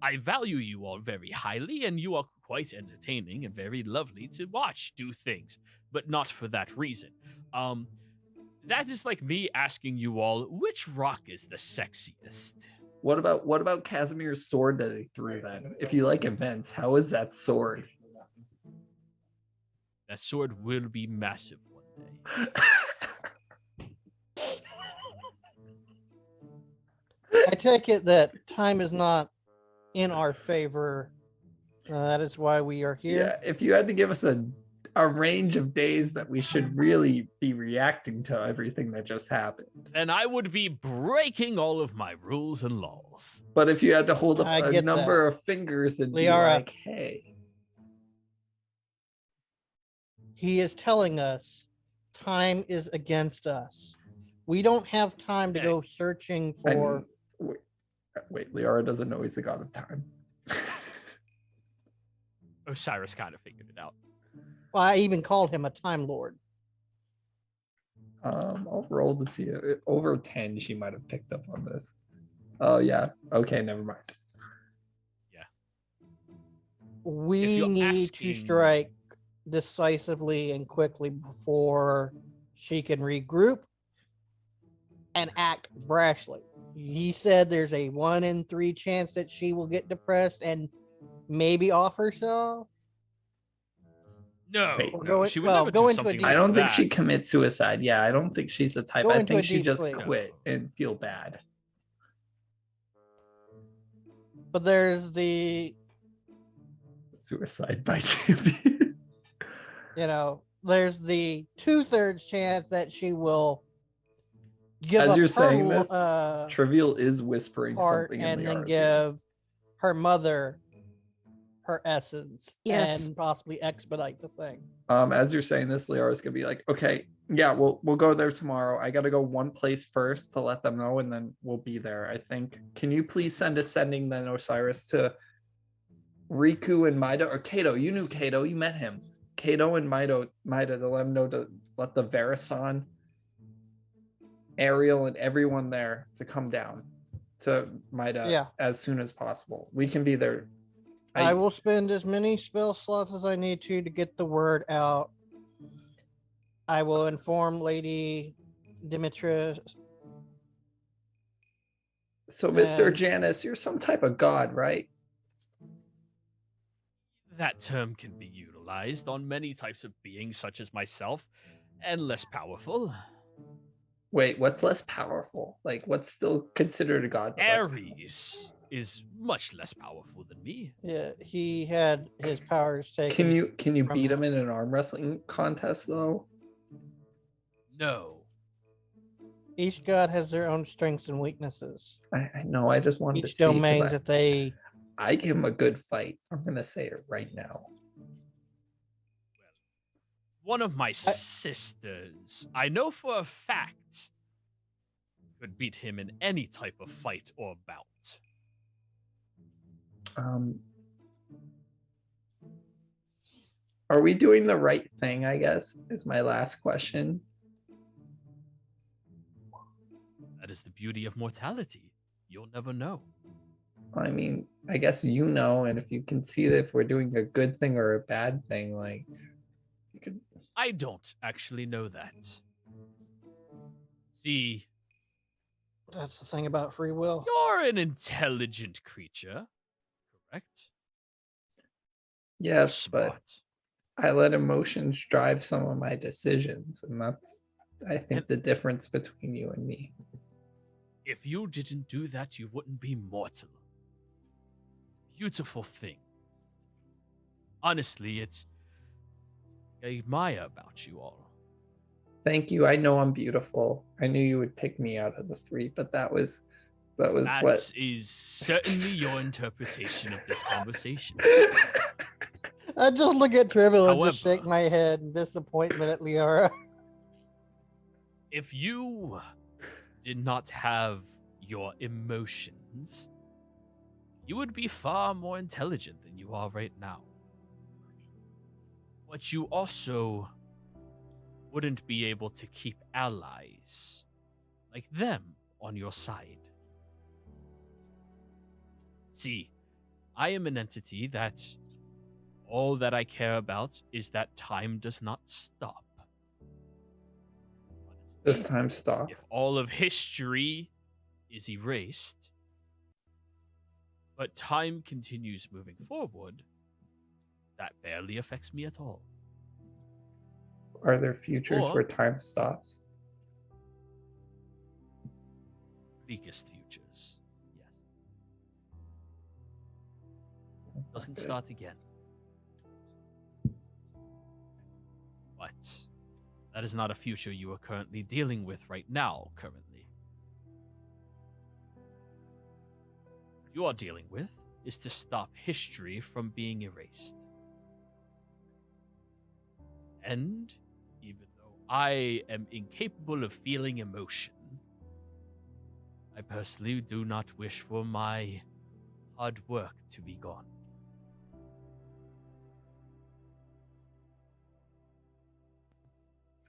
A: I value you all very highly, and you are quite entertaining and very lovely to watch do things, but not for that reason. That is like me asking you all, which rock is the sexiest?
E: What about Casimir's sword that he threw then? If you like events, how is that sword?
A: That sword will be massive one day.
C: I take it that time is not in our favor. That is why we are here.
E: Yeah, if you had to give us a range of days that we should really be reacting to everything that just happened.
A: Then I would be breaking all of my rules and laws.
E: But if you had to hold up
C: I
E: a
C: get
E: number of fingers and be
C: Liara.
E: like, hey.
C: He is telling us time is against us. We don't have time to go searching for.
E: Wait, Liara doesn't know he's the god of time.
A: Osiris kind of figured it out.
C: Well, I even called him a time lord.
E: I'll roll to see it. Over 10, she might have picked up on this. Oh yeah. Okay, never mind.
C: We
A: you're
C: need to strike decisively and quickly before she can regroup and act brashly. He said there's a 1 in 3 chance that she will get depressed and maybe off herself.
A: No,
E: Wait,
A: no, she would never do something
C: deep-
E: I don't think
A: like
E: she
A: that.
E: commits suicide. Yeah, I don't think she's the type.
C: Go
E: I
C: into a
E: think she
C: deep
E: just
C: sleep.
E: quit and feel bad.
C: But there's the,
E: Suicide by champion.
C: there's the 2/3 chance that she will give
E: As
C: up
E: you're
C: her
E: saying this,
C: uh,
E: Trivial is whispering
C: part
E: something in
C: and then
E: Liara's ear.
C: give her mother her essence
F: Yes.
C: and possibly expedite the thing.
E: As you're saying this, Liara's gonna be like, okay, yeah, we'll go there tomorrow. I gotta go one place first to let them know, and then we'll be there. I think. Can you please send a sending then, Osiris, to Riku and Maida or Kato? You knew Kato, you met him. Kato and Maida to let them know to let the Verisan, Ariel, and everyone there to come down to Maida as soon as possible. We can be there.
C: I will spend as many spell slots as I need to get the word out. I will inform Lady Dimitra.
E: So, Mr.
C: And-
E: Janus, you're some type of god, right?
A: That term can be utilized on many types of beings, such as myself, and less powerful.
E: Wait, what's less powerful? Like, what's still considered a god? but less powerful?
A: Ares is much less powerful than me.
C: Yeah, he had his powers taken.
E: Can you
C: from
E: beat him in an arm wrestling contest though?
A: No.
C: Each god has their own strengths and weaknesses.
E: I know. I just wanted to
C: Each
E: see 'cause
C: domains that they.
E: I give him a good fight. I'm gonna say it right now.
A: One of my sisters, I know for a fact, could beat him in any type of fight or bout.
E: Are we doing the right thing? I guess is my last question.
A: That is the beauty of mortality. You'll never know.
E: I mean, I guess you know, and if you can see that if we're doing a good thing or a bad thing, like you could.
A: I don't actually know that. See,
C: That's the thing about free will.
A: you're an intelligent creature, correct?
E: Yes, but
A: Smart.
E: I let emotions drive some of my decisions, and that's, I think, the difference between you and me.
A: If you didn't do that, you wouldn't be mortal. It's a beautiful thing. Honestly, I admire about you all.
E: Thank you. I know I'm beautiful. I knew you would pick me out of the 3, but that was
A: That
E: what.
A: is certainly your interpretation of this conversation.
C: I just look at Trivial and just
A: However-
C: shake my head in disappointment at Liara.
A: If you did not have your emotions, you would be far more intelligent than you are right now. But you also wouldn't be able to keep allies like them on your side. See, I am an entity that all that I care about is that time does not stop.
E: Does time stop?
A: If all of history is erased, but time continues moving forward, that barely affects me at all.
E: Are there futures
A: Or-
E: where time stops?
A: Bleakest futures, yes.
E: That's not
A: Doesn't
E: good.
A: start again. But that is not a future you are currently dealing with right now, currently. What you are dealing with is to stop history from being erased. And even though I am incapable of feeling emotion, I personally do not wish for my hard work to be gone.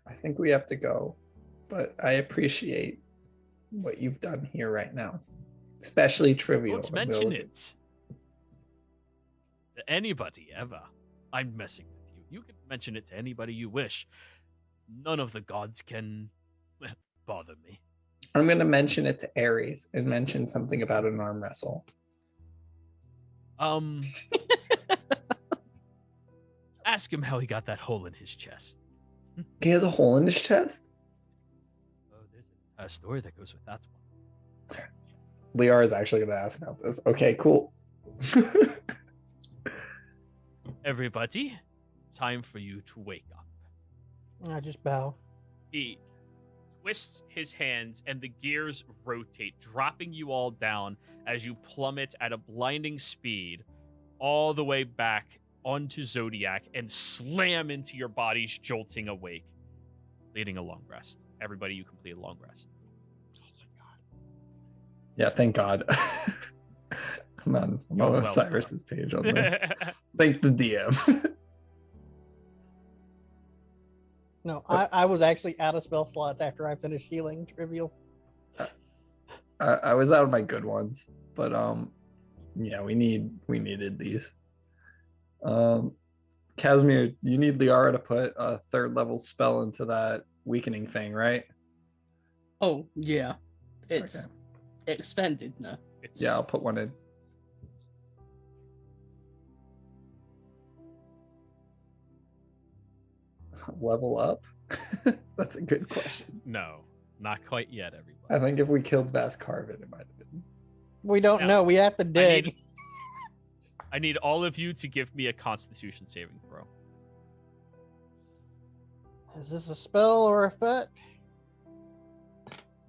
E: I think we have to go, but I appreciate what you've done here right now, especially trivial.
A: Don't mention
E: ability.
A: it to anybody ever. I'm messing with you. You can mention it to anybody you wish. None of the gods can bother me.
E: I'm going to mention it to Ares and mention something about an arm wrestle.
A: Ask him how he got that hole in his chest.
E: He has a hole in his chest?
A: Oh, there's a story that goes with that one.
E: Liara is actually going to ask about this. Okay, cool.
A: Everybody, time for you to wake up.
C: I just bow.
A: He twists his hands and the gears rotate, dropping you all down as you plummet at a blinding speed all the way back onto Zodiac and slam into your bodies, jolting awake, leading a long rest. Everybody, you complete a long rest.
E: Yeah, thank God. I'm on
A: You're welcome.
E: Cyrus's page on this. Thank the DM.
C: No, I was actually out of spell slots after I finished healing trivial.
E: I was out of my good ones, but yeah, we needed these. Casimir, you need Liara to put a 3rd level spell into that weakening thing, right?
B: Oh, yeah. It's
E: Okay.
B: expended now.
A: It's,
E: Yeah, I'll put one in. Level up? That's a good question.
A: No, not quite yet, everybody.
E: I think if we killed Vascarvin, it might have been.
C: We don't
A: No.
C: know. We have to dig.
A: I need all of you to give me a Constitution saving throw.
C: Is this a spell or a fetch?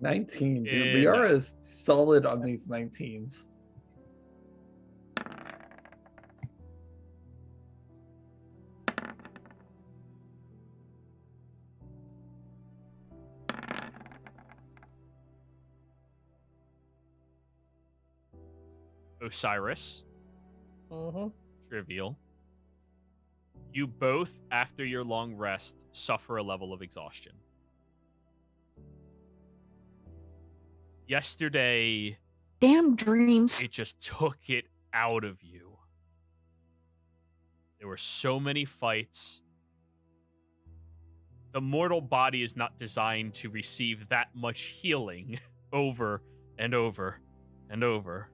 E: 19. Dude,
A: No.
E: Liara is solid on these 19s.
A: Osiris,
C: Mm-hmm.
A: Trivial. You both, after your long rest, suffer a level of exhaustion. Yesterday,
F: Damn dreams.
A: it just took it out of you. There were so many fights. The mortal body is not designed to receive that much healing over and over and over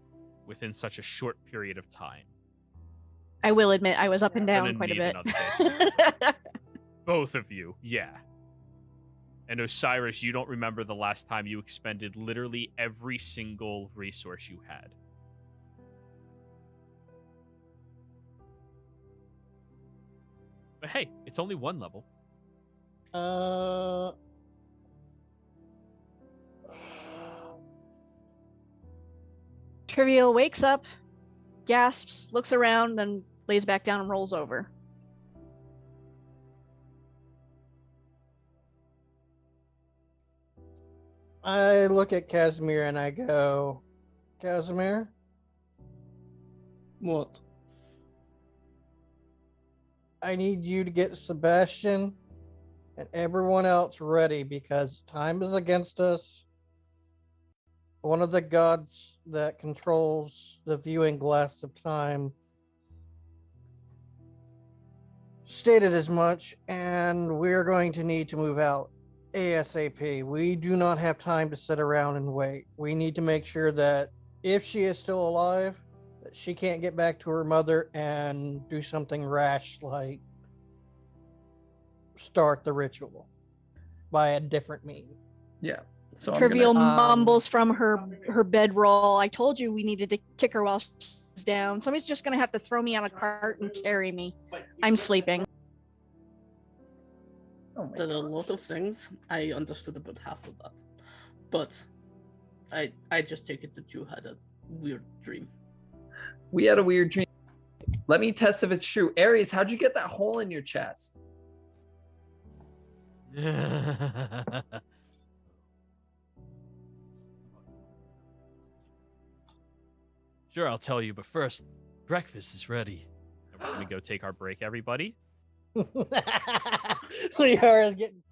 A: within such a short period of time.
F: I will admit I was up and
A: Gonna
F: down quite a
A: need
F: bit.
A: another day Both of you, yeah. And Osiris, you don't remember the last time you expended literally every single resource you had. But hey, it's only one level.
F: Trivial wakes up, gasps, looks around, then lays back down and rolls over.
C: I look at Casimir and I go, Casimir,
B: What?
C: I need you to get Sebastian and everyone else ready because time is against us. One of the gods that controls the viewing glass of time stated as much, and we're going to need to move out ASAP. We do not have time to sit around and wait. We need to make sure that if she is still alive, that she can't get back to her mother and do something rash like start the ritual by a different means.
E: Yeah. So I'm
F: Trivial
E: gonna,
F: mumbles from her bedroll. I told you we needed to kick her while she's down. Somebody's just gonna have to throw me on a cart and carry me. I'm sleeping.
E: oh my
B: There are a
E: God.
B: lot of things. I understood about half of that. But I just take it that you had a weird dream.
E: We had a weird dream. Let me test if it's true. Aries, how'd you get that hole in your chest?
A: Sure, I'll tell you, but first, breakfast is ready. And we're gonna go take our break, everybody.
C: Liara is getting